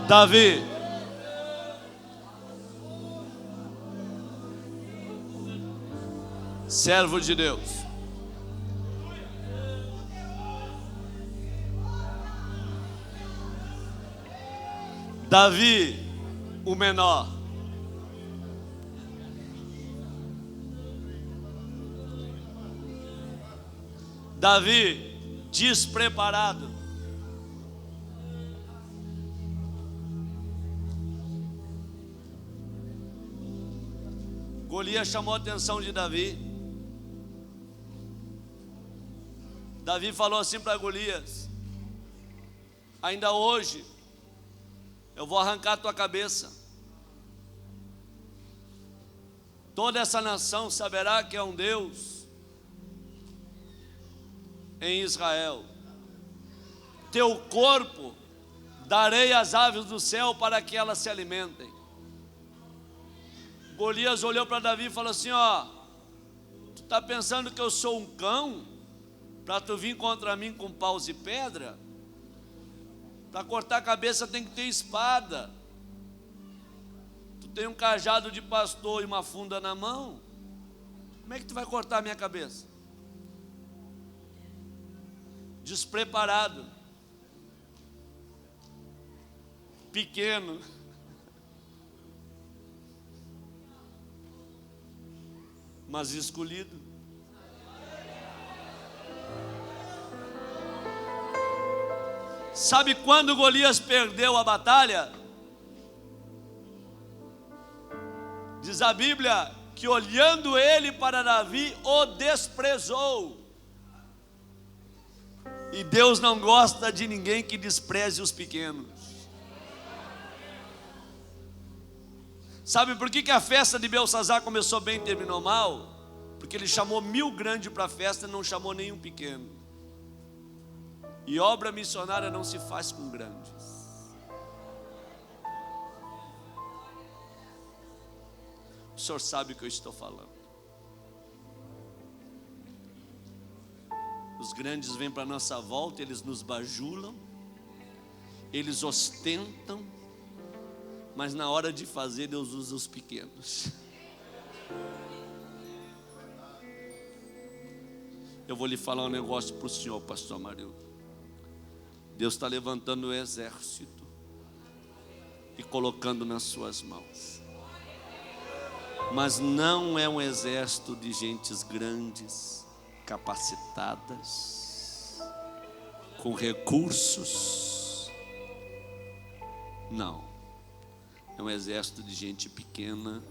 Davi, servo de Deus, Davi, o menor, Davi, despreparado, Golias chamou a atenção de Davi. Davi falou assim para Golias: ainda hoje eu vou arrancar a tua cabeça. Toda essa nação saberá que é um Deus em Israel. Teu corpo darei às aves do céu para que elas se alimentem. Golias olhou para Davi e falou assim: ó, tu está pensando que eu sou um cão para tu vir contra mim com paus e pedra? Para cortar a cabeça tem que ter espada. Tu tem um cajado de pastor e uma funda na mão. Como é que tu vai cortar a minha cabeça? Despreparado, pequeno, mas escolhido. Sabe quando Golias perdeu a batalha? Diz a Bíblia que olhando ele para Davi, o desprezou. E Deus não gosta de ninguém que despreze os pequenos. Sabe por que a festa de Belsazar começou bem e terminou mal? Porque ele chamou 1000 grandes para a festa e não chamou nenhum pequeno. E obra missionária não se faz com grandes. O senhor sabe o que eu estou falando. Os grandes vêm para a nossa volta, eles nos bajulam, eles ostentam, mas na hora de fazer Deus usa os pequenos. Eu vou lhe falar um negócio para o senhor, pastor Amarildo. Deus está levantando o exército e colocando nas suas mãos. Mas não é um exército de gentes grandes, capacitadas, com recursos. Não. É um exército de gente pequena,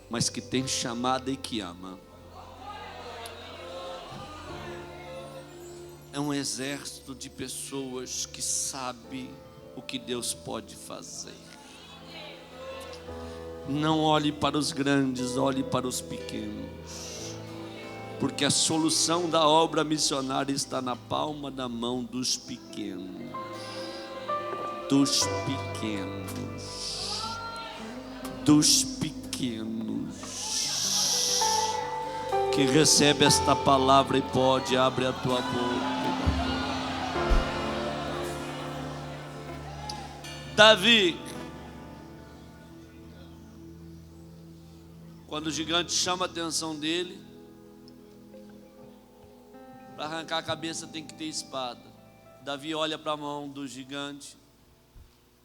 mas que tem chamada e que ama. É um exército de pessoas que sabe o que Deus pode fazer. Não olhe para os grandes, olhe para os pequenos. Porque a solução da obra missionária está na palma da mão dos pequenos. Dos pequenos. Dos pequenos. Que recebe esta palavra e pode, abre a tua boca. Davi, quando o gigante chama a atenção dele, para arrancar a cabeça tem que ter espada. Davi olha para a mão do gigante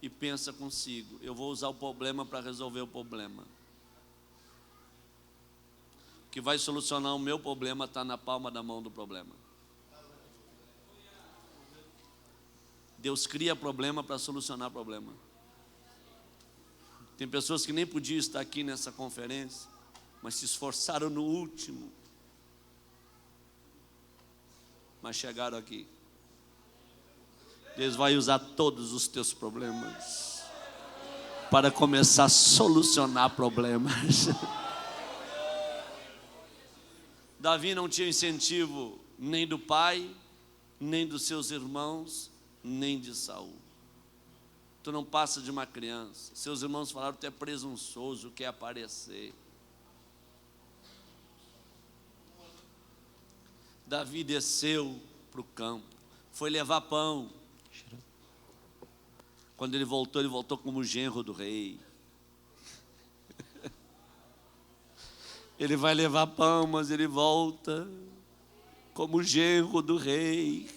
e pensa consigo: eu vou usar o problema para resolver o problema. O que vai solucionar o meu problema está na palma da mão do problema. Deus cria problema para solucionar problema. Tem pessoas que nem podiam estar aqui nessa conferência, mas se esforçaram no último, mas chegaram aqui. Deus vai usar todos os teus problemas para começar a solucionar problemas. Davi não tinha incentivo nem do pai, nem dos seus irmãos, nem de Saul. Tu não passa de uma criança. Seus irmãos falaram: tu é presunçoso, quer aparecer. Davi desceu para o campo, foi levar pão. Quando ele voltou como genro do rei. Ele vai levar pão, mas ele volta como genro do rei.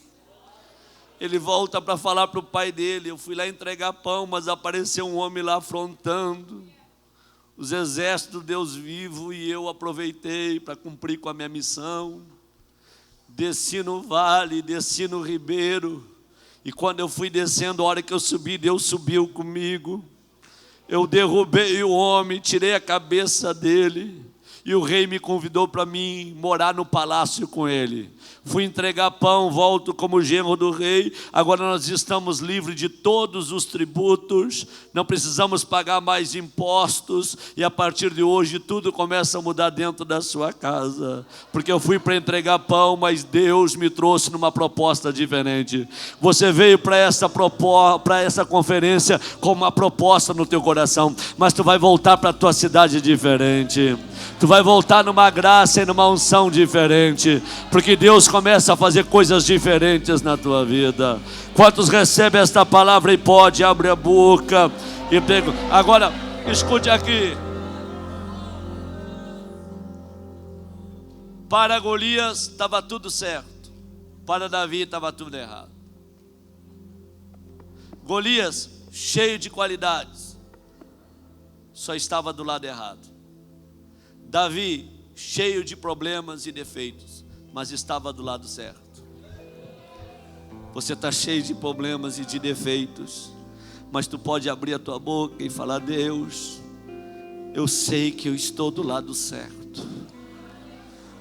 Ele volta para falar para o pai dele: eu fui lá entregar pão, mas apareceu um homem lá afrontando os exércitos do Deus vivo, e eu aproveitei para cumprir com a minha missão. Desci no vale, desci no ribeiro, e quando eu fui descendo, a hora que eu subi, Deus subiu comigo. Eu derrubei o homem, tirei a cabeça dele, e o rei me convidou para mim morar no palácio com ele. Fui entregar pão, volto como genro do rei. Agora nós estamos livres de todos os tributos, não precisamos pagar mais impostos, e a partir de hoje tudo começa a mudar dentro da sua casa, porque eu fui para entregar pão, mas Deus me trouxe numa proposta diferente. Você veio para essa conferência com uma proposta no teu coração, mas tu vai voltar para a tua cidade diferente. Tu vai voltar numa graça e numa unção diferente, porque Deus começa a fazer coisas diferentes na tua vida. Quantos recebem esta palavra e pode, abre a boca e pega. Agora, escute aqui. Para Golias estava tudo certo, para Davi estava tudo errado. Golias, cheio de qualidades, só estava do lado errado. Davi, cheio de problemas e defeitos, mas estava do lado certo. Você está cheio de problemas e de defeitos, mas tu pode abrir a tua boca e falar: Deus, eu sei que eu estou do lado certo.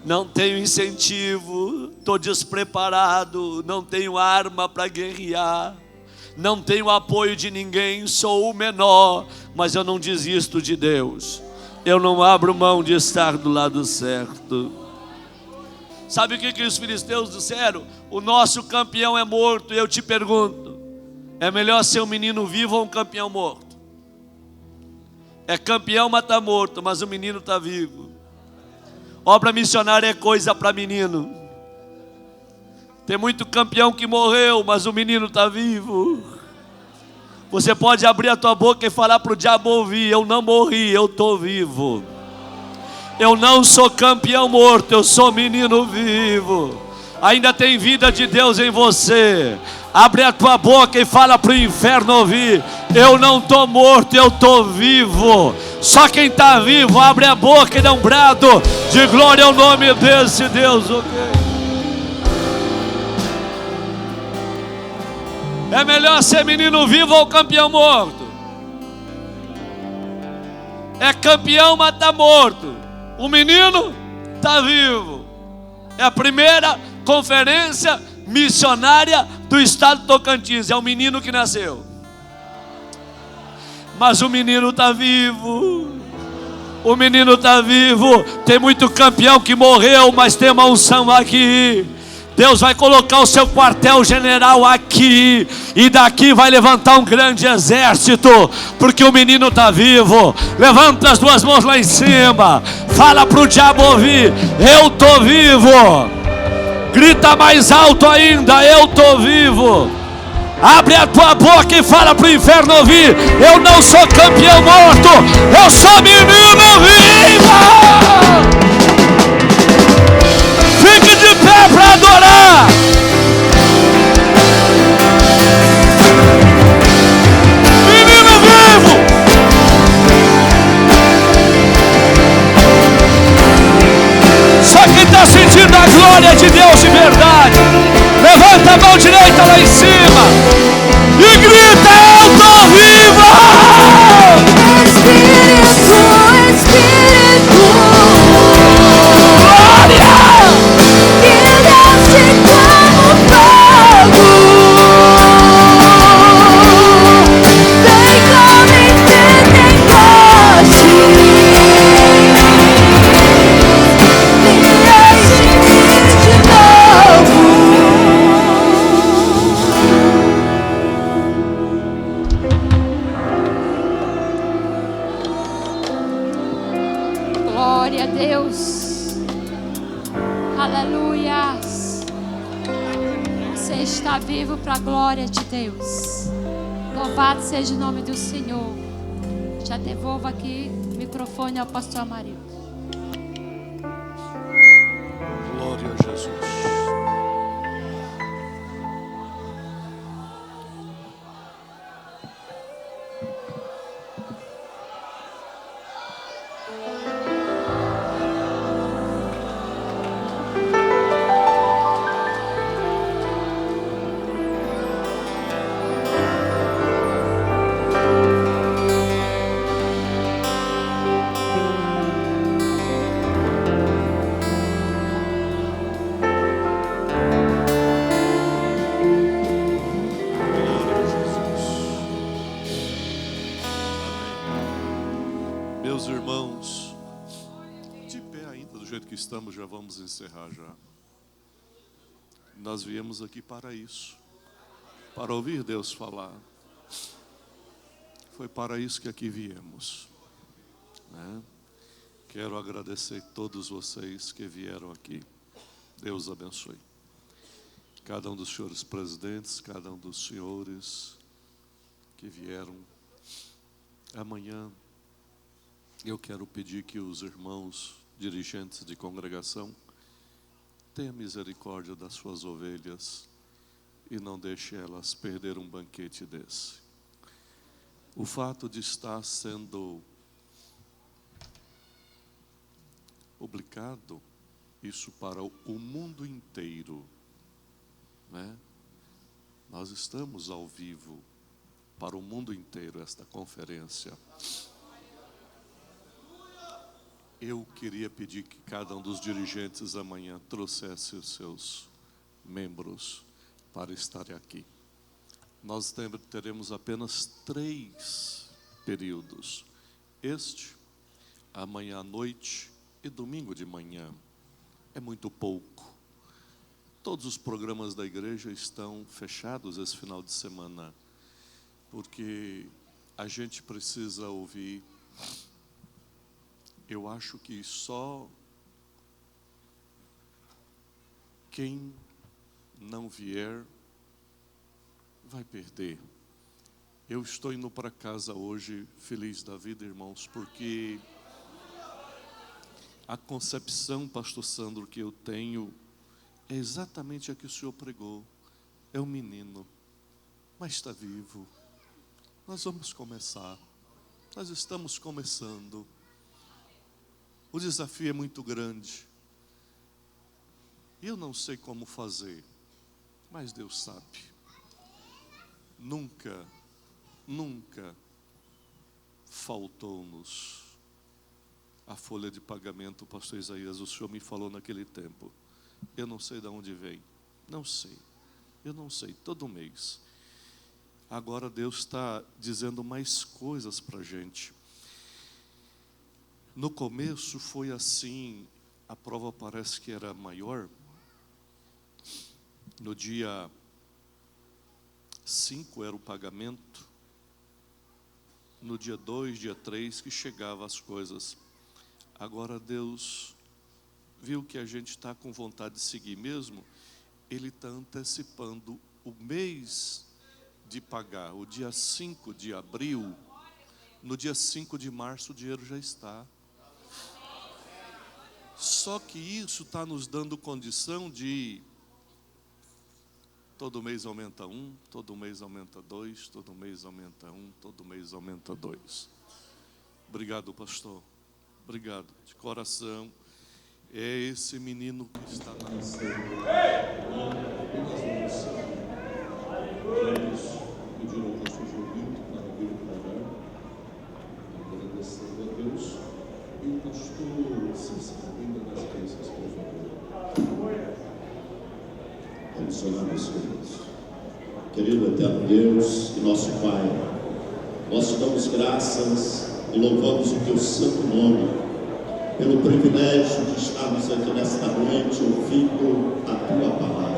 Não tenho incentivo, estou despreparado, não tenho arma para guerrear, não tenho apoio de ninguém, sou o menor, mas eu não desisto de Deus. Eu não abro mão de estar do lado certo. Sabe o que os filisteus disseram? O nosso campeão é morto. E eu te pergunto, é melhor ser um menino vivo ou um campeão morto? É campeão, mas está morto, mas o menino está vivo. Obra missionária é coisa para menino. Tem muito campeão que morreu, mas o menino está vivo. Você pode abrir a tua boca e falar para o diabo ouvir: eu não morri, eu estou vivo. Eu não sou campeão morto, eu sou menino vivo. Ainda tem vida de Deus em você. Abre a tua boca e fala para o inferno ouvir: eu não estou morto, eu estou vivo. Só quem está vivo abre a boca e dá um brado de glória ao nome desse Deus, ok? É melhor ser menino vivo ou campeão morto? É campeão, mas está morto. O menino está vivo. É a primeira conferência missionária do estado de Tocantins. É o menino que nasceu. Mas o menino está vivo. O menino está vivo. Tem muito campeão que morreu, mas tem uma unção aqui. Deus vai colocar o seu quartel-general aqui, e daqui vai levantar um grande exército, porque o menino está vivo. Levanta as duas mãos lá em cima, fala para o diabo ouvir: eu estou vivo. Grita mais alto ainda: eu estou vivo. Abre a tua boca e fala para o inferno ouvir: eu não sou campeão morto, eu sou menino vivo. Fique de pé para adorar. Menino vivo. Só quem está sentindo a glória de Deus de verdade, levanta a mão direita lá em cima e grita: eu estou vivo. Espírito, glória, que desce como fogo, vem como em Pentecoste, me enche de novo. Glória a Deus. Aleluias. Você está vivo para a glória de Deus. Louvado seja o nome do Senhor. Já devolvo aqui o microfone ao pastor Amarildo. Glória a Jesus. Glória a Jesus. Amém. Meus irmãos, de pé ainda, do jeito que estamos, já vamos encerrar já. Nós viemos aqui para isso, para ouvir Deus falar. Foi para isso que aqui viemos, né? Quero agradecer a todos vocês que vieram aqui. Deus abençoe cada um dos senhores presidentes, cada um dos senhores que vieram. Amanhã eu quero pedir que os irmãos dirigentes de congregação tenham misericórdia das suas ovelhas e não deixe elas perder um banquete desse. O fato de estar sendo publicado isso para o mundo inteiro, né? Nós estamos ao vivo para o mundo inteiro esta conferência. Eu queria pedir que cada um dos dirigentes amanhã trouxesse os seus membros para estarem aqui. Nós teremos apenas 3 períodos: este, amanhã à noite e domingo de manhã. É muito pouco. todos os programas da igreja estão fechados esse final de semana, porque a gente precisa ouvir. Eu acho que só quem não vier vai perder. Eu estou indo para casa hoje feliz da vida, irmãos, porque a concepção, pastor Sandro, que eu tenho é exatamente a que o senhor pregou. É um menino, mas está vivo. Nós vamos começar. Nós estamos começando. O desafio é muito grande. Eu não sei como fazer, mas Deus sabe. Nunca faltou-nos a folha de pagamento, pastor Isaías. O senhor me falou naquele tempo. Eu não sei de onde vem. Não sei. Eu não sei. Todo mês. Agora Deus está dizendo mais coisas para a gente. No começo foi assim. A prova parece que era maior. No dia 5 era o pagamento. No dia 2, dia 3 que chegava as coisas. Agora Deus viu que a gente está com vontade de seguir mesmo. Ele está antecipando o mês de pagar. O dia 5 de abril, no dia 5 de março o dinheiro já está. Só que isso está nos dando condição de todo mês aumenta 1, todo mês aumenta 2, todo mês aumenta 1, todo mês aumenta 2. Obrigado, pastor. Obrigado, de coração. É esse menino que está nascendo. Pedir ao pastor Joguinho para vir para cá, agradecendo a Deus. E o pastor Cícero, ainda das bênçãos, por favor. Vamos orar, meus queridos. Querido eterno Deus e nosso Pai, nós te damos graças e louvamos o teu santo nome pelo privilégio de estarmos aqui nesta noite ouvindo a tua palavra.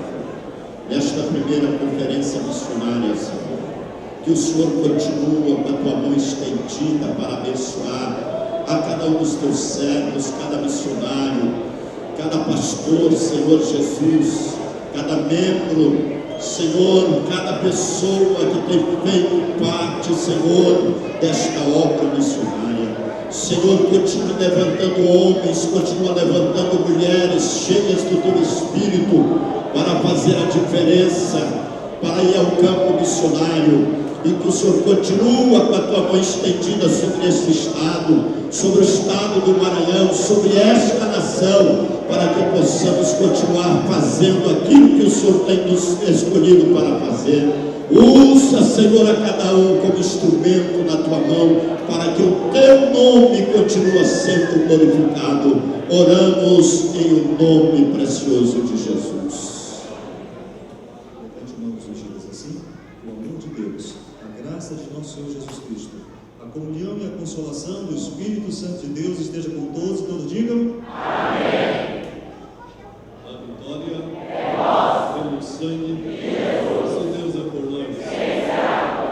Nesta primeira conferência missionária, Senhor, que o Senhor continua com a tua mão estendida para abençoar a cada um dos teus servos, cada missionário, cada pastor, Senhor Jesus, cada membro, Senhor, cada pessoa que tem feito parte, Senhor, desta obra missionária. Senhor, continua levantando homens, continua levantando mulheres cheias do teu Espírito para fazer a diferença, para ir ao campo missionário. E que o Senhor continua com a tua mão estendida sobre este estado, sobre o estado do Maranhão, sobre esta nação, para que possamos continuar fazendo aquilo que o Senhor tem nos escolhido para fazer. Usa, Senhor, a cada um como instrumento na tua mão, para que o teu nome continue sendo glorificado. Oramos em o nome precioso de Jesus. Continuamos ungidos assim, o amor de Deus, a graça de nosso Senhor Jesus Cristo, a comunhão e a consolação do Espírito Santo de Deus esteja com todos e todos digam amém.